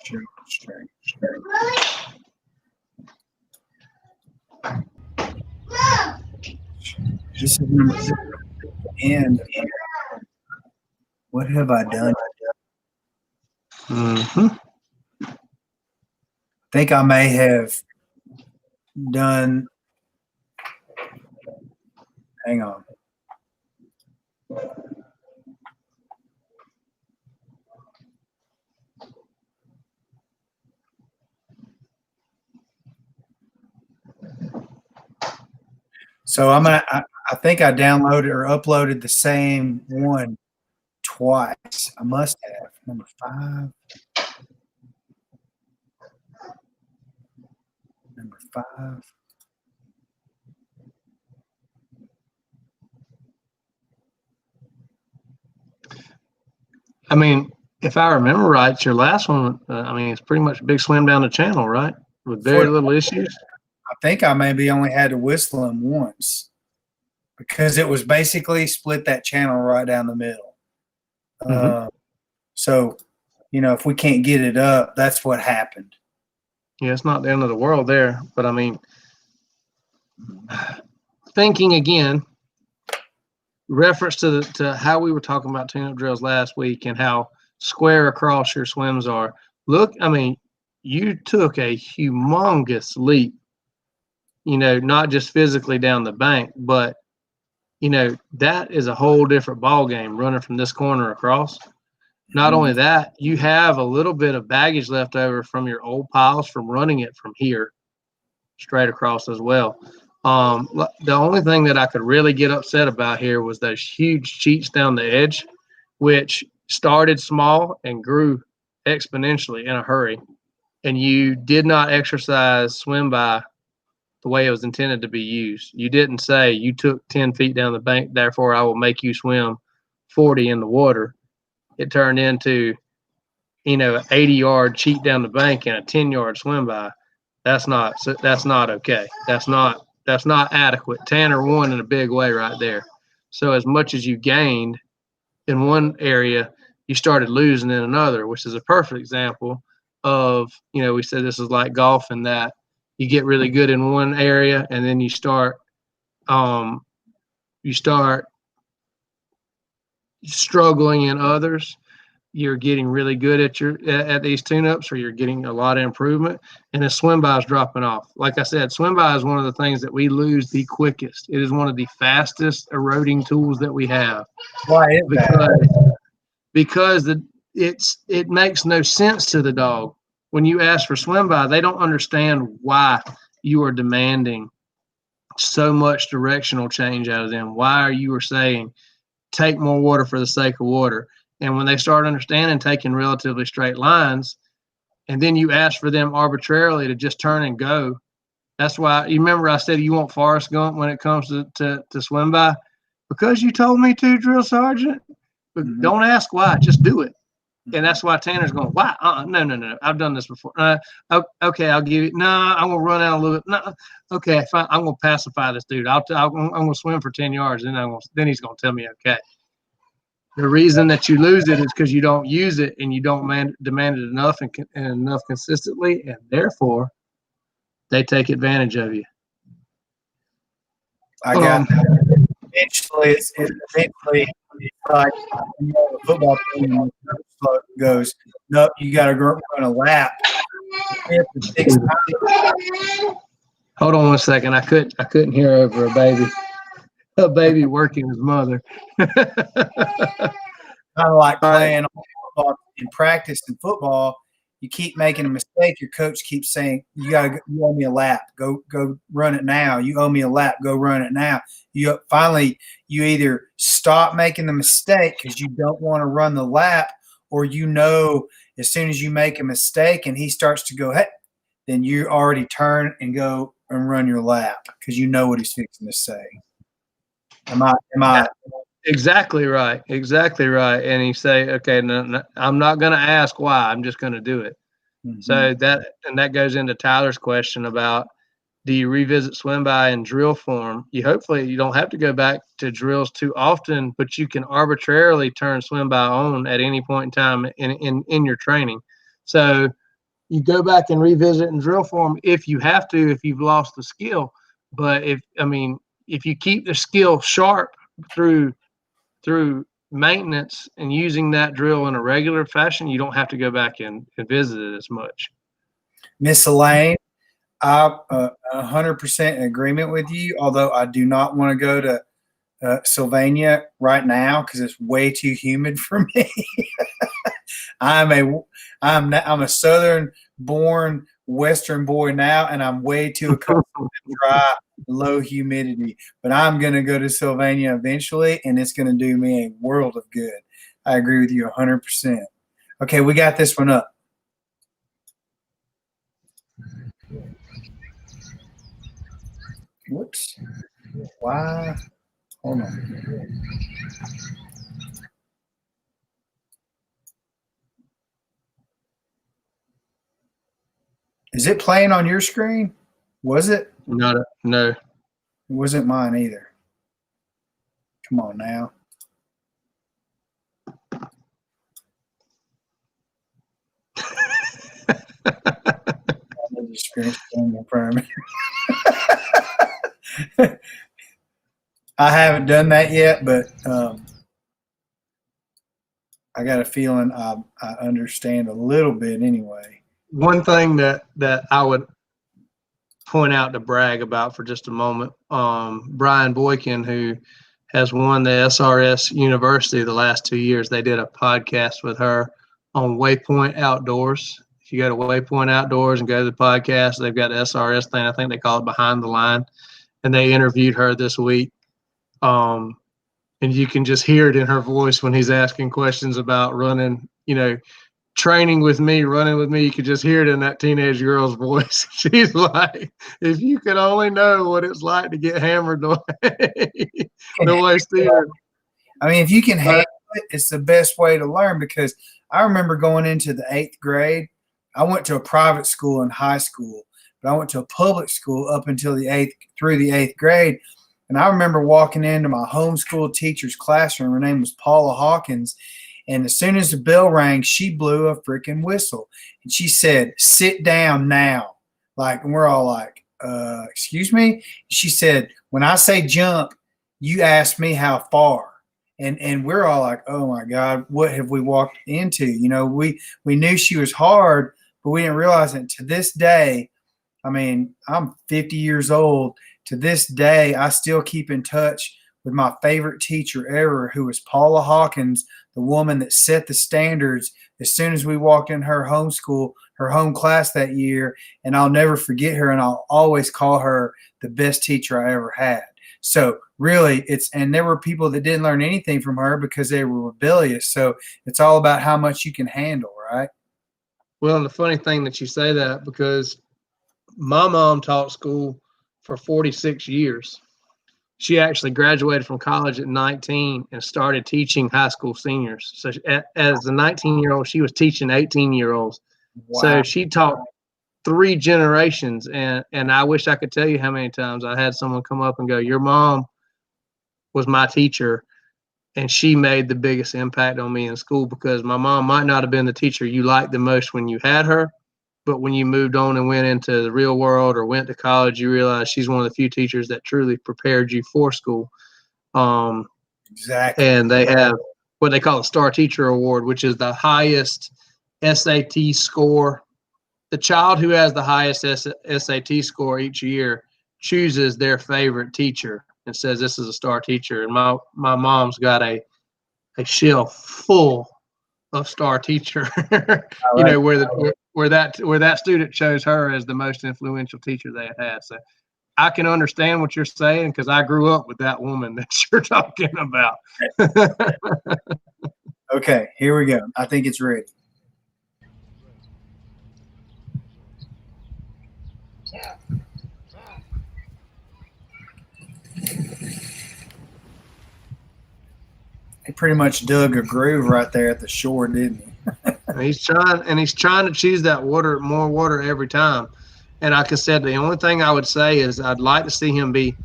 Sure. This is number 6. And what have I done? Mm-hmm. I think I may have done. Hang on. So I think I downloaded or uploaded the same one twice. I must have. Number 5. Number 5. I mean, if I remember right, your last one, I mean, it's pretty much a big swim down the channel, right? With very little issues. I think I maybe only had to whistle him once because it was basically split that channel right down the middle. So, you know, if we can't get it up, that's what happened. Yeah, it's not the end of the world there. But I mean, thinking again, reference to how we were talking about tune-up drills last week and how square across your swims are. Look, I mean, you took a humongous leap, you know, not just physically down the bank, but, you know, that is a whole different ball game running from this corner across. Not only that, you have a little bit of baggage left over from your old piles from running it from here straight across as well. The only thing that I could really get upset about here was those huge cheats down the edge, which started small and grew exponentially in a hurry. And you did not exercise swim by the way it was intended to be used. You didn't say you took 10 feet down the bank, therefore I will make you swim 40 in the water. It turned into, you know, an 80-yard cheat down the bank and a 10-yard swim by. That's not okay. That's not adequate. Tanner won in a big way right there. So as much as you gained in one area, you started losing in another, which is a perfect example of, you know, we said this is like golf in that you get really good in one area and then you start struggling in others. You're getting really good at these tune-ups, or you're getting a lot of improvement, and the swim by is dropping off. Like I said, swim by is one of the things that we lose the quickest. It is one of the fastest eroding tools that we have. Why is that? Because it makes no sense to the dog. When you ask for swim by, they don't understand why you are demanding so much directional change out of them. Why are you saying take more water for the sake of water? And when they start understanding taking relatively straight lines, and then you ask for them arbitrarily to just turn and go, that's why, you remember I said you want Forrest Gump when it comes to swim by? Because you told me to, drill sergeant. But don't ask why, just do it. And that's why Tanner's going, why? No. I've done this before. Okay, I'll give you. No, I'm going to run out a little bit. No, okay, fine. I'm going to pacify this dude. I'm going to swim for 10 yards. Then he's going to tell me, okay. The reason that you lose it is because you don't use it and you don't demand it enough and enough consistently, and therefore they take advantage of you. I got eventually like the football team goes, nope, you got to run a lap. Hold on 1 second. I couldn't hear over a baby. a baby working his mother. Kind of like All right. playing football in practice in football. You keep making a mistake. Your coach keeps saying, you owe me a lap. Go run it now. You owe me a lap. Go run it now. You either stop making the mistake because you don't want to run the lap, or as soon as you make a mistake and he starts to go, hey, then you already turn and go and run your lap because you know what he's fixing to say. Am I Exactly right. Exactly right. And you say, okay, no, I'm not going to ask why. I'm just going to do it. Mm-hmm. So that goes into Tyler's question about, do you revisit swim by in drill form? Hopefully you don't have to go back to drills too often, but you can arbitrarily turn swim by on at any point in time in your training. So you go back and revisit in drill form if you have to, if you've lost the skill. But if you keep the skill sharp through maintenance and using that drill in a regular fashion, you don't have to go back and visit it as much. Miss Elaine, I'm 100% in agreement with you, although I do not want to go to Sylvania right now because it's way too humid for me. I'm a Southern-born Western boy now, and I'm way too accustomed to dry, low humidity. But I'm going to go to Sylvania eventually, and it's going to do me a world of good. I agree with you 100%. Okay, we got this one up. Whoops. Why? Hold on. Is it playing on your screen? Was it? No. It wasn't mine either. Come on now. I haven't done that yet, but I got a feeling I understand a little bit anyway. One thing that I would point out to brag about for just a moment, Brian Boykin, who has won the SRS University the last 2 years, they did a podcast with her on Waypoint Outdoors. If you go to Waypoint Outdoors and go to the podcast, they've got the SRS thing. I think they call it Behind the Line. And they interviewed her this week. And you can just hear it in her voice when he's asking questions about running, training with me, running with me. You could just hear it in that teenage girl's voice. She's like, if you could only know what it's like to get hammered the way Steven. I mean, if you can handle it, it's the best way to learn, because I remember going into the 8th grade. I went to a private school in high school, but I went to a public school up until through the 8th grade. And I remember walking into my homeschool teacher's classroom. Her name was Paula Hawkins. And as soon as the bell rang, she blew a freaking whistle. And she said, "Sit down now." And we're all like, excuse me? She said, "When I say jump, you ask me how far." And we're all like, oh my God, what have we walked into? We knew she was hard, but we didn't realize it. To this day, I mean, I'm 50 years old. To this day, I still keep in touch with my favorite teacher ever, who was Paula Hawkins, the woman that set the standards as soon as we walked in her home class that year. And I'll never forget her, and I'll always call her the best teacher I ever had. So really, and there were people that didn't learn anything from her because they were rebellious. So it's all about how much you can handle, right? Well, and the funny thing that you say that, because my mom taught school for 46 years. She actually graduated from college at 19 and started teaching high school seniors. So as a 19-year-old, she was teaching 18-year-olds. Wow. So she taught 3 generations. And I wish I could tell you how many times I had someone come up and go, "Your mom was my teacher, and she made the biggest impact on me in school," because my mom might not have been the teacher you liked the most when you had her, but when you moved on and went into the real world or went to college, you realize she's one of the few teachers that truly prepared you for school. Exactly. And they have what they call a Star Teacher Award, which is the highest SAT score. The child who has the highest SAT score each year chooses their favorite teacher and says this is a star teacher. And my mom's got a shelf full of star teacher, you know, where that student chose her as the most influential teacher they had. So I can understand what you're saying because I grew up with that woman that you're talking about. Okay, here we go. I think it's ready. He pretty much dug a groove right there at the shore, didn't he? He's trying to choose that more water every time. And like I said, the only thing I would say is I'd like to see him be.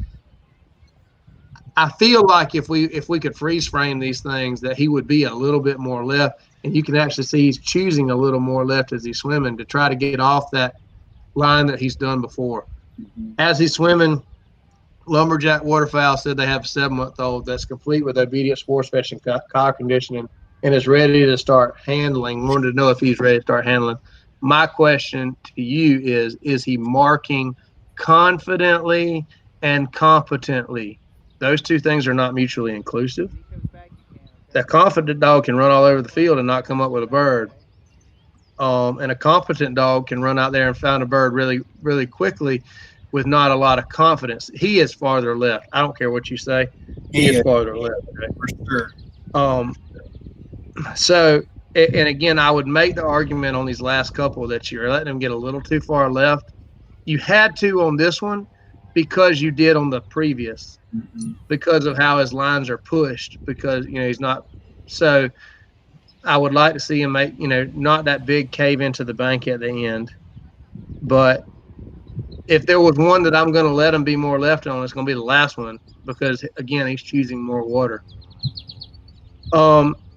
I feel like if we could freeze frame these things, that he would be a little bit more left, and you can actually see he's choosing a little more left as he's swimming to try to get off that line that he's done before. Mm-hmm. As he's swimming, Lumberjack Waterfowl said they have a 7-month-old that's complete with obedient sports fishing, collar conditioning, and is ready to start handling. Wanted to know if he's ready to start handling. My question to you is he marking confidently and competently? Those two things are not mutually inclusive. A confident dog can run all over the field and not come up with a bird. And a competent dog can run out there and find a bird really, really quickly with not a lot of confidence. He is farther left. I don't care what you say. He is farther left. Okay? For sure. So, and again, I would make the argument on these last couple that you're letting him get a little too far left. You had to on this one because you did on the previous, because of how his lines are pushed, because, you know, he's not. So I would like to see him make, you know, not that big cave into the bank at the end. But if there was one that I'm going to let him be more left on, it's going to be the last one, because, again, he's choosing more water.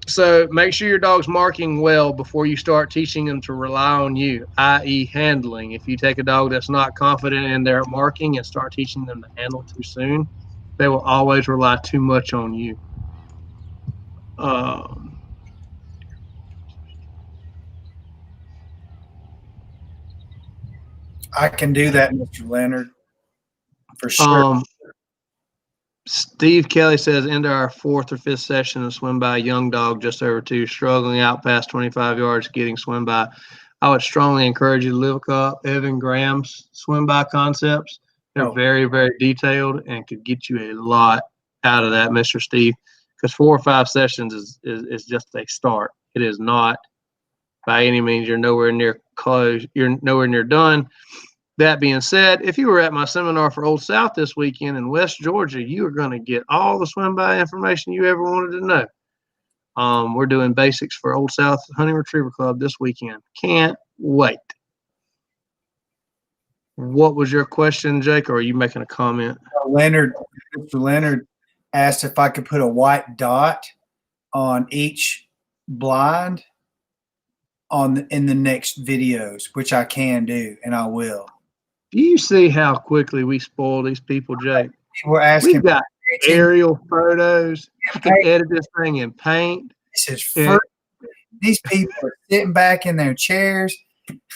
So make sure your dog's marking well before you start teaching them to rely on you, i.e. handling. If you take a dog that's not confident in their marking and start teaching them to handle too soon, they will always rely too much on you. I can do that, Mr. Leonard, for sure. Steve Kelly says, into our 4th or 5th session of swim by, a young dog just over 2, struggling out past 25 yards, getting swim by. I would strongly encourage you to look up Evan Graham's swim by concepts. They're very, very detailed and could get you a lot out of that, Mr. Steve, because 4 or 5 sessions is just a start. It is not by any means. You're nowhere near close. You're nowhere near done. That being said, if you were at my seminar for Old South this weekend in West Georgia, you are going to get all the swim by information you ever wanted to know. We're doing basics for Old South Hunting Retriever Club this weekend. Can't wait. What was your question, Jake, or are you making a comment? Mr. Leonard asked if I could put a white dot on each blind in the next videos, which I can do, and I will. Do you see how quickly we spoil these people, Jake? We're asking. We've got aerial photos. You can edit this thing in paint. This is free. These people are sitting back in their chairs.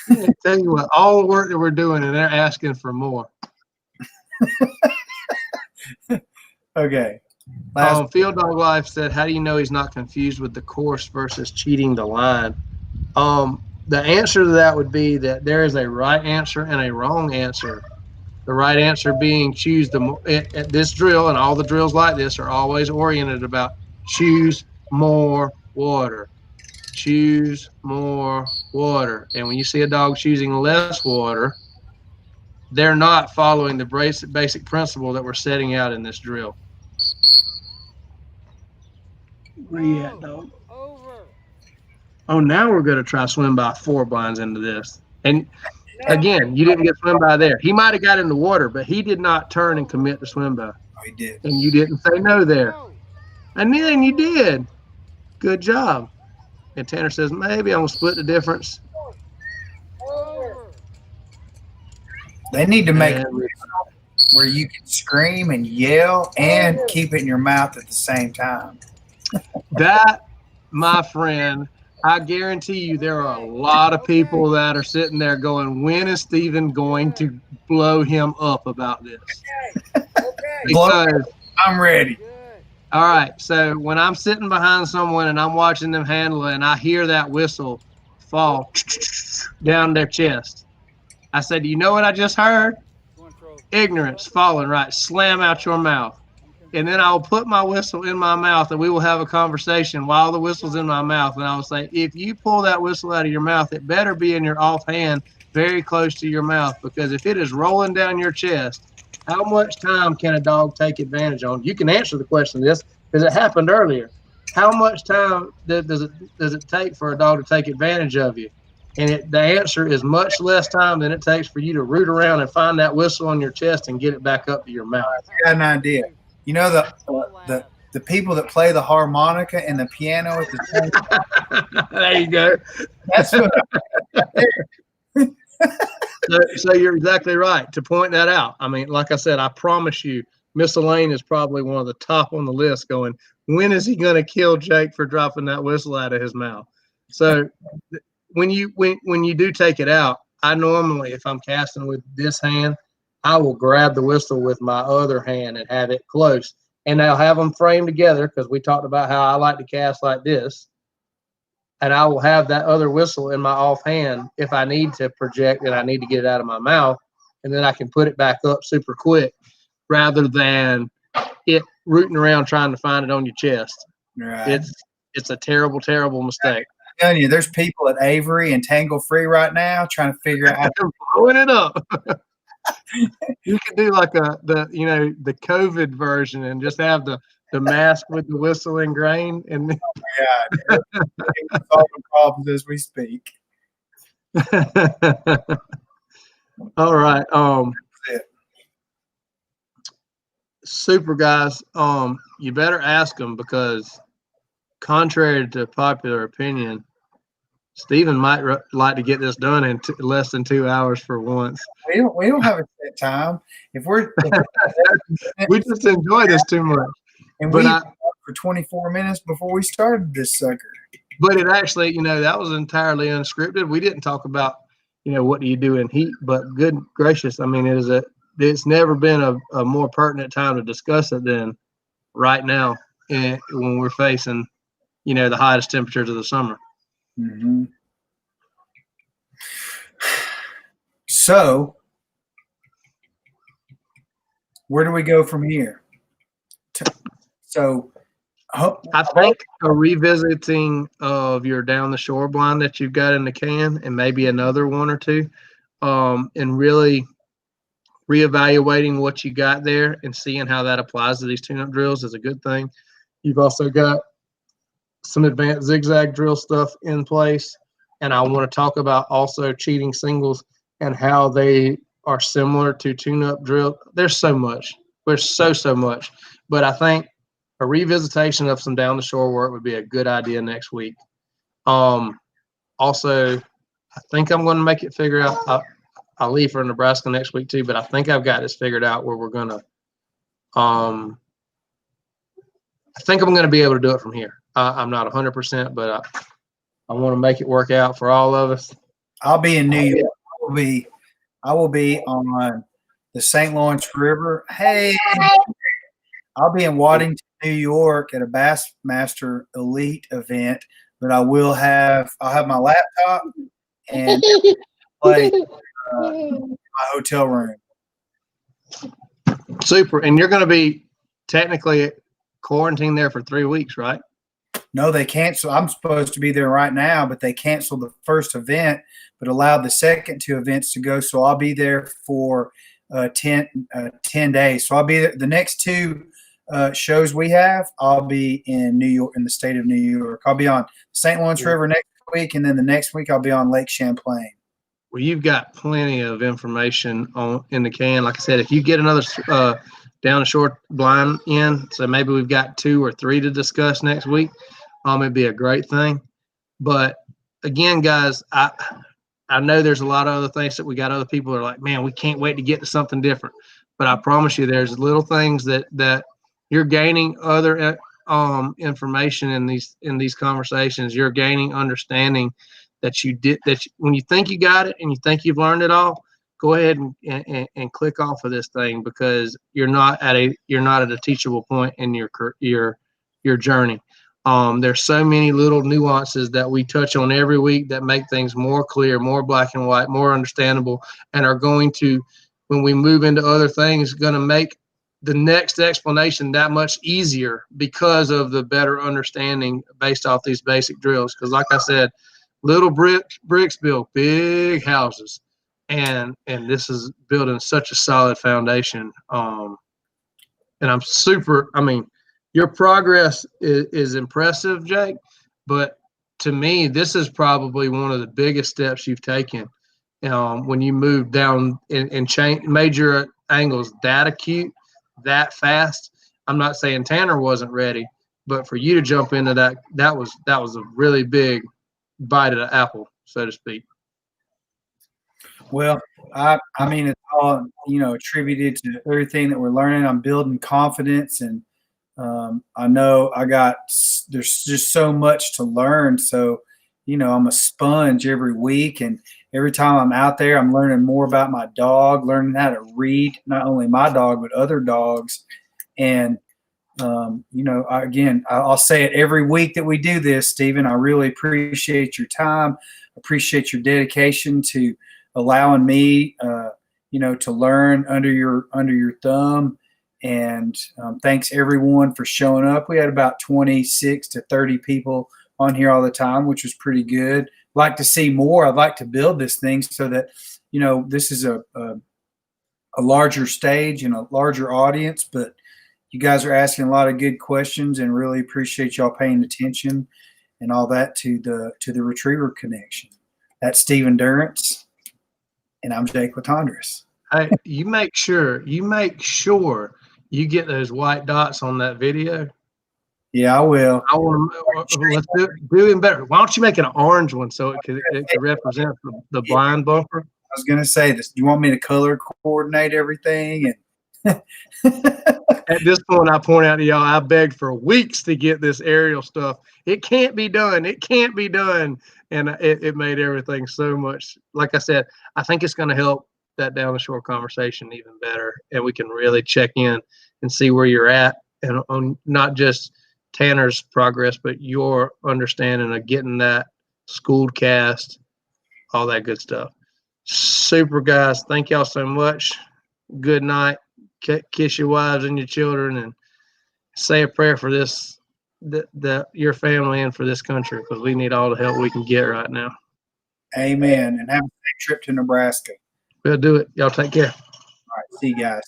I tell you what, all the work that we're doing, and they're asking for more. Okay. Field Dog Life said, how do you know he's not confused with the course versus cheating the line? The answer to that would be that there is a right answer and a wrong answer. The right answer being choose at this drill, and all the drills like this are always oriented about choose more water. Choose more water. And when you see a dog choosing less water, they're not following the basic principle that we're setting out in this drill. Where you at, dog? Oh, now we're going to try swim by 4 blinds into this. And again, you didn't get swim by there. He might have got in the water, but he did not turn and commit to swim by. Oh, he did. And you didn't say no there. And then you did. Good job. And Tanner says, maybe I'm going to split the difference. They need to make it where you can scream and yell and keep it in your mouth at the same time. That, my friend, I guarantee you there are a lot of people that are sitting there going, when is Steven going to blow him up about this? Because, I'm ready. all right, so when I'm sitting behind someone and I'm watching them handle it and I hear that whistle fall down their chest, I said, do you know what I just heard? Ignorance falling, right? Slam out your mouth. And then I'll put my whistle in my mouth and we will have a conversation while the whistle's in my mouth. And I'll say, if you pull that whistle out of your mouth, it better be in your offhand, very close to your mouth, because if it is rolling down your chest, how much time can a dog take advantage on? You can answer the question this because it happened earlier. How much time does it take for a dog to take advantage of you? And the answer is much less time than it takes for you to root around and find that whistle on your chest and get it back up to your mouth. I got an idea. You know the people that play the harmonica and the piano at the same There you go. That's what So you're exactly right to point that out. I mean, like I said, I promise you, Miss Elaine is probably one of the top on the list going, when is he going to kill Jake for dropping that whistle out of his mouth? So when you do take it out, I normally, if I'm casting with this hand, I will grab the whistle with my other hand and have it close. And I'll have them framed together because we talked about how I like to cast like this. And I will have that other whistle in my offhand if I need to project and I need to get it out of my mouth. And then I can put it back up super quick rather than it rooting around trying to find it on your chest. Right. It's a terrible, terrible mistake. I'm telling you, there's people at Avery and Tangle Free right now trying to figure out how to blowing it up. You could do like the COVID version and just have the mask with the whistle ingrained and yeah, solving problems as we speak. All right. Super guys. You better ask them because contrary to popular opinion, Steven might like to get this done in less than 2 hours for once. We don't have a set time. We just enjoy this too much. And we for 24 minutes before we started this sucker. But it actually, that was entirely unscripted. We didn't talk about, what do you do in heat, but good gracious, I mean, it's never been a more pertinent time to discuss it than right now when we're facing, the hottest temperatures of the summer. Mm-hmm. So, where do we go from here? I think a revisiting of your down the shore blind that you've got in the can and maybe another one or two, and really reevaluating what you got there and seeing how that applies to these tune-up drills is a good thing. You've also got some advanced zigzag drill stuff in place, and I want to talk about also cheating singles and how they are similar to tune-up drill. There's so much. There's so much, but I think a revisitation of some down the shore work would be a good idea next week. Also, I think I'm going to make it figure out. I'll leave for Nebraska next week too, but I think I've got this figured out where we're going to. I think I'm going to be able to do it from here. I'm not 100%, but I want to make it work out for all of us. I'll be in New York. I will be on the St. Lawrence River. Hey, I'll be in Waddington, New York at a Bassmaster Elite event, but I'll have my laptop and play my hotel room. Super. And you're going to be technically quarantined there for 3 weeks, right? No, they canceled. I'm supposed to be there right now, but they canceled the first event, but allowed the second 2 events to go. So I'll be there for 10 days. So I'll be there. The next 2 shows we have, I'll be in New York, in the state of New York. I'll be on St. Lawrence River next week, and then the next week I'll be on Lake Champlain. Well, you've got plenty of information in the can. Like I said, if you get another down the shore blind in, so maybe we've got 2 or 3 to discuss next week, it'd be a great thing. But again, guys, I know there's a lot of other things that we got other people that are like, man, we can't wait to get to something different. But I promise you, there's little things that you're gaining other information in these conversations, you're gaining understanding when you think you got it and you think you've learned it all, go ahead and click off of this thing, because you're not at a teachable point in your journey. There's so many little nuances that we touch on every week that make things more clear, more black and white, more understandable, and are going to, when we move into other things, going to make the next explanation that much easier because of the better understanding based off these basic drills. Because like I said, little bricks build big houses, and this is building such a solid foundation. And I mean, your progress is impressive, Jake, but to me, this is probably one of the biggest steps you've taken when you move down and change major angles that acute, that fast. I'm not saying Tanner wasn't ready, but for you to jump into that was a really big bite of the apple, so to speak. Well, I mean, it's all, attributed to everything that we're learning. I'm building confidence, and I know there's just so much to learn. So, I'm a sponge every week, and every time I'm out there, I'm learning more about my dog, learning how to read, not only my dog, but other dogs. And, I'll say it every week that we do this, Stephen. I really appreciate your time. Appreciate your dedication to allowing me, to learn under your thumb. And thanks everyone for showing up. We had about 26 to 30 people on here all the time, which was pretty good. Like to see more. I'd like to build this thing so that, this is a larger stage and a larger audience, but you guys are asking a lot of good questions, and really appreciate y'all paying attention and all that to the Retriever Connection. That's Stephen Durrance, and I'm Jake Latondras. Hey, you make sure you get those white dots on that video. Yeah, I will. Let's do even better. Why don't you make it an orange one so it could represent the blind bumper? I was going to say this. Do you want me to color coordinate everything? At this point, I point out to y'all, I begged for weeks to get this aerial stuff. It can't be done. It can't be done. And it made everything so much. Like I said, I think it's going to help that down the shore conversation even better. And we can really check in and see where you're at, and on not just Tanner's progress, but your understanding of getting that schooled cast, all that good stuff. Super, guys. Thank y'all so much. Good night. Kiss your wives and your children, and say a prayer for your family and for this country, because we need all the help we can get right now. Amen. And have a safe trip to Nebraska. We'll do it. Y'all take care. All right. See you guys.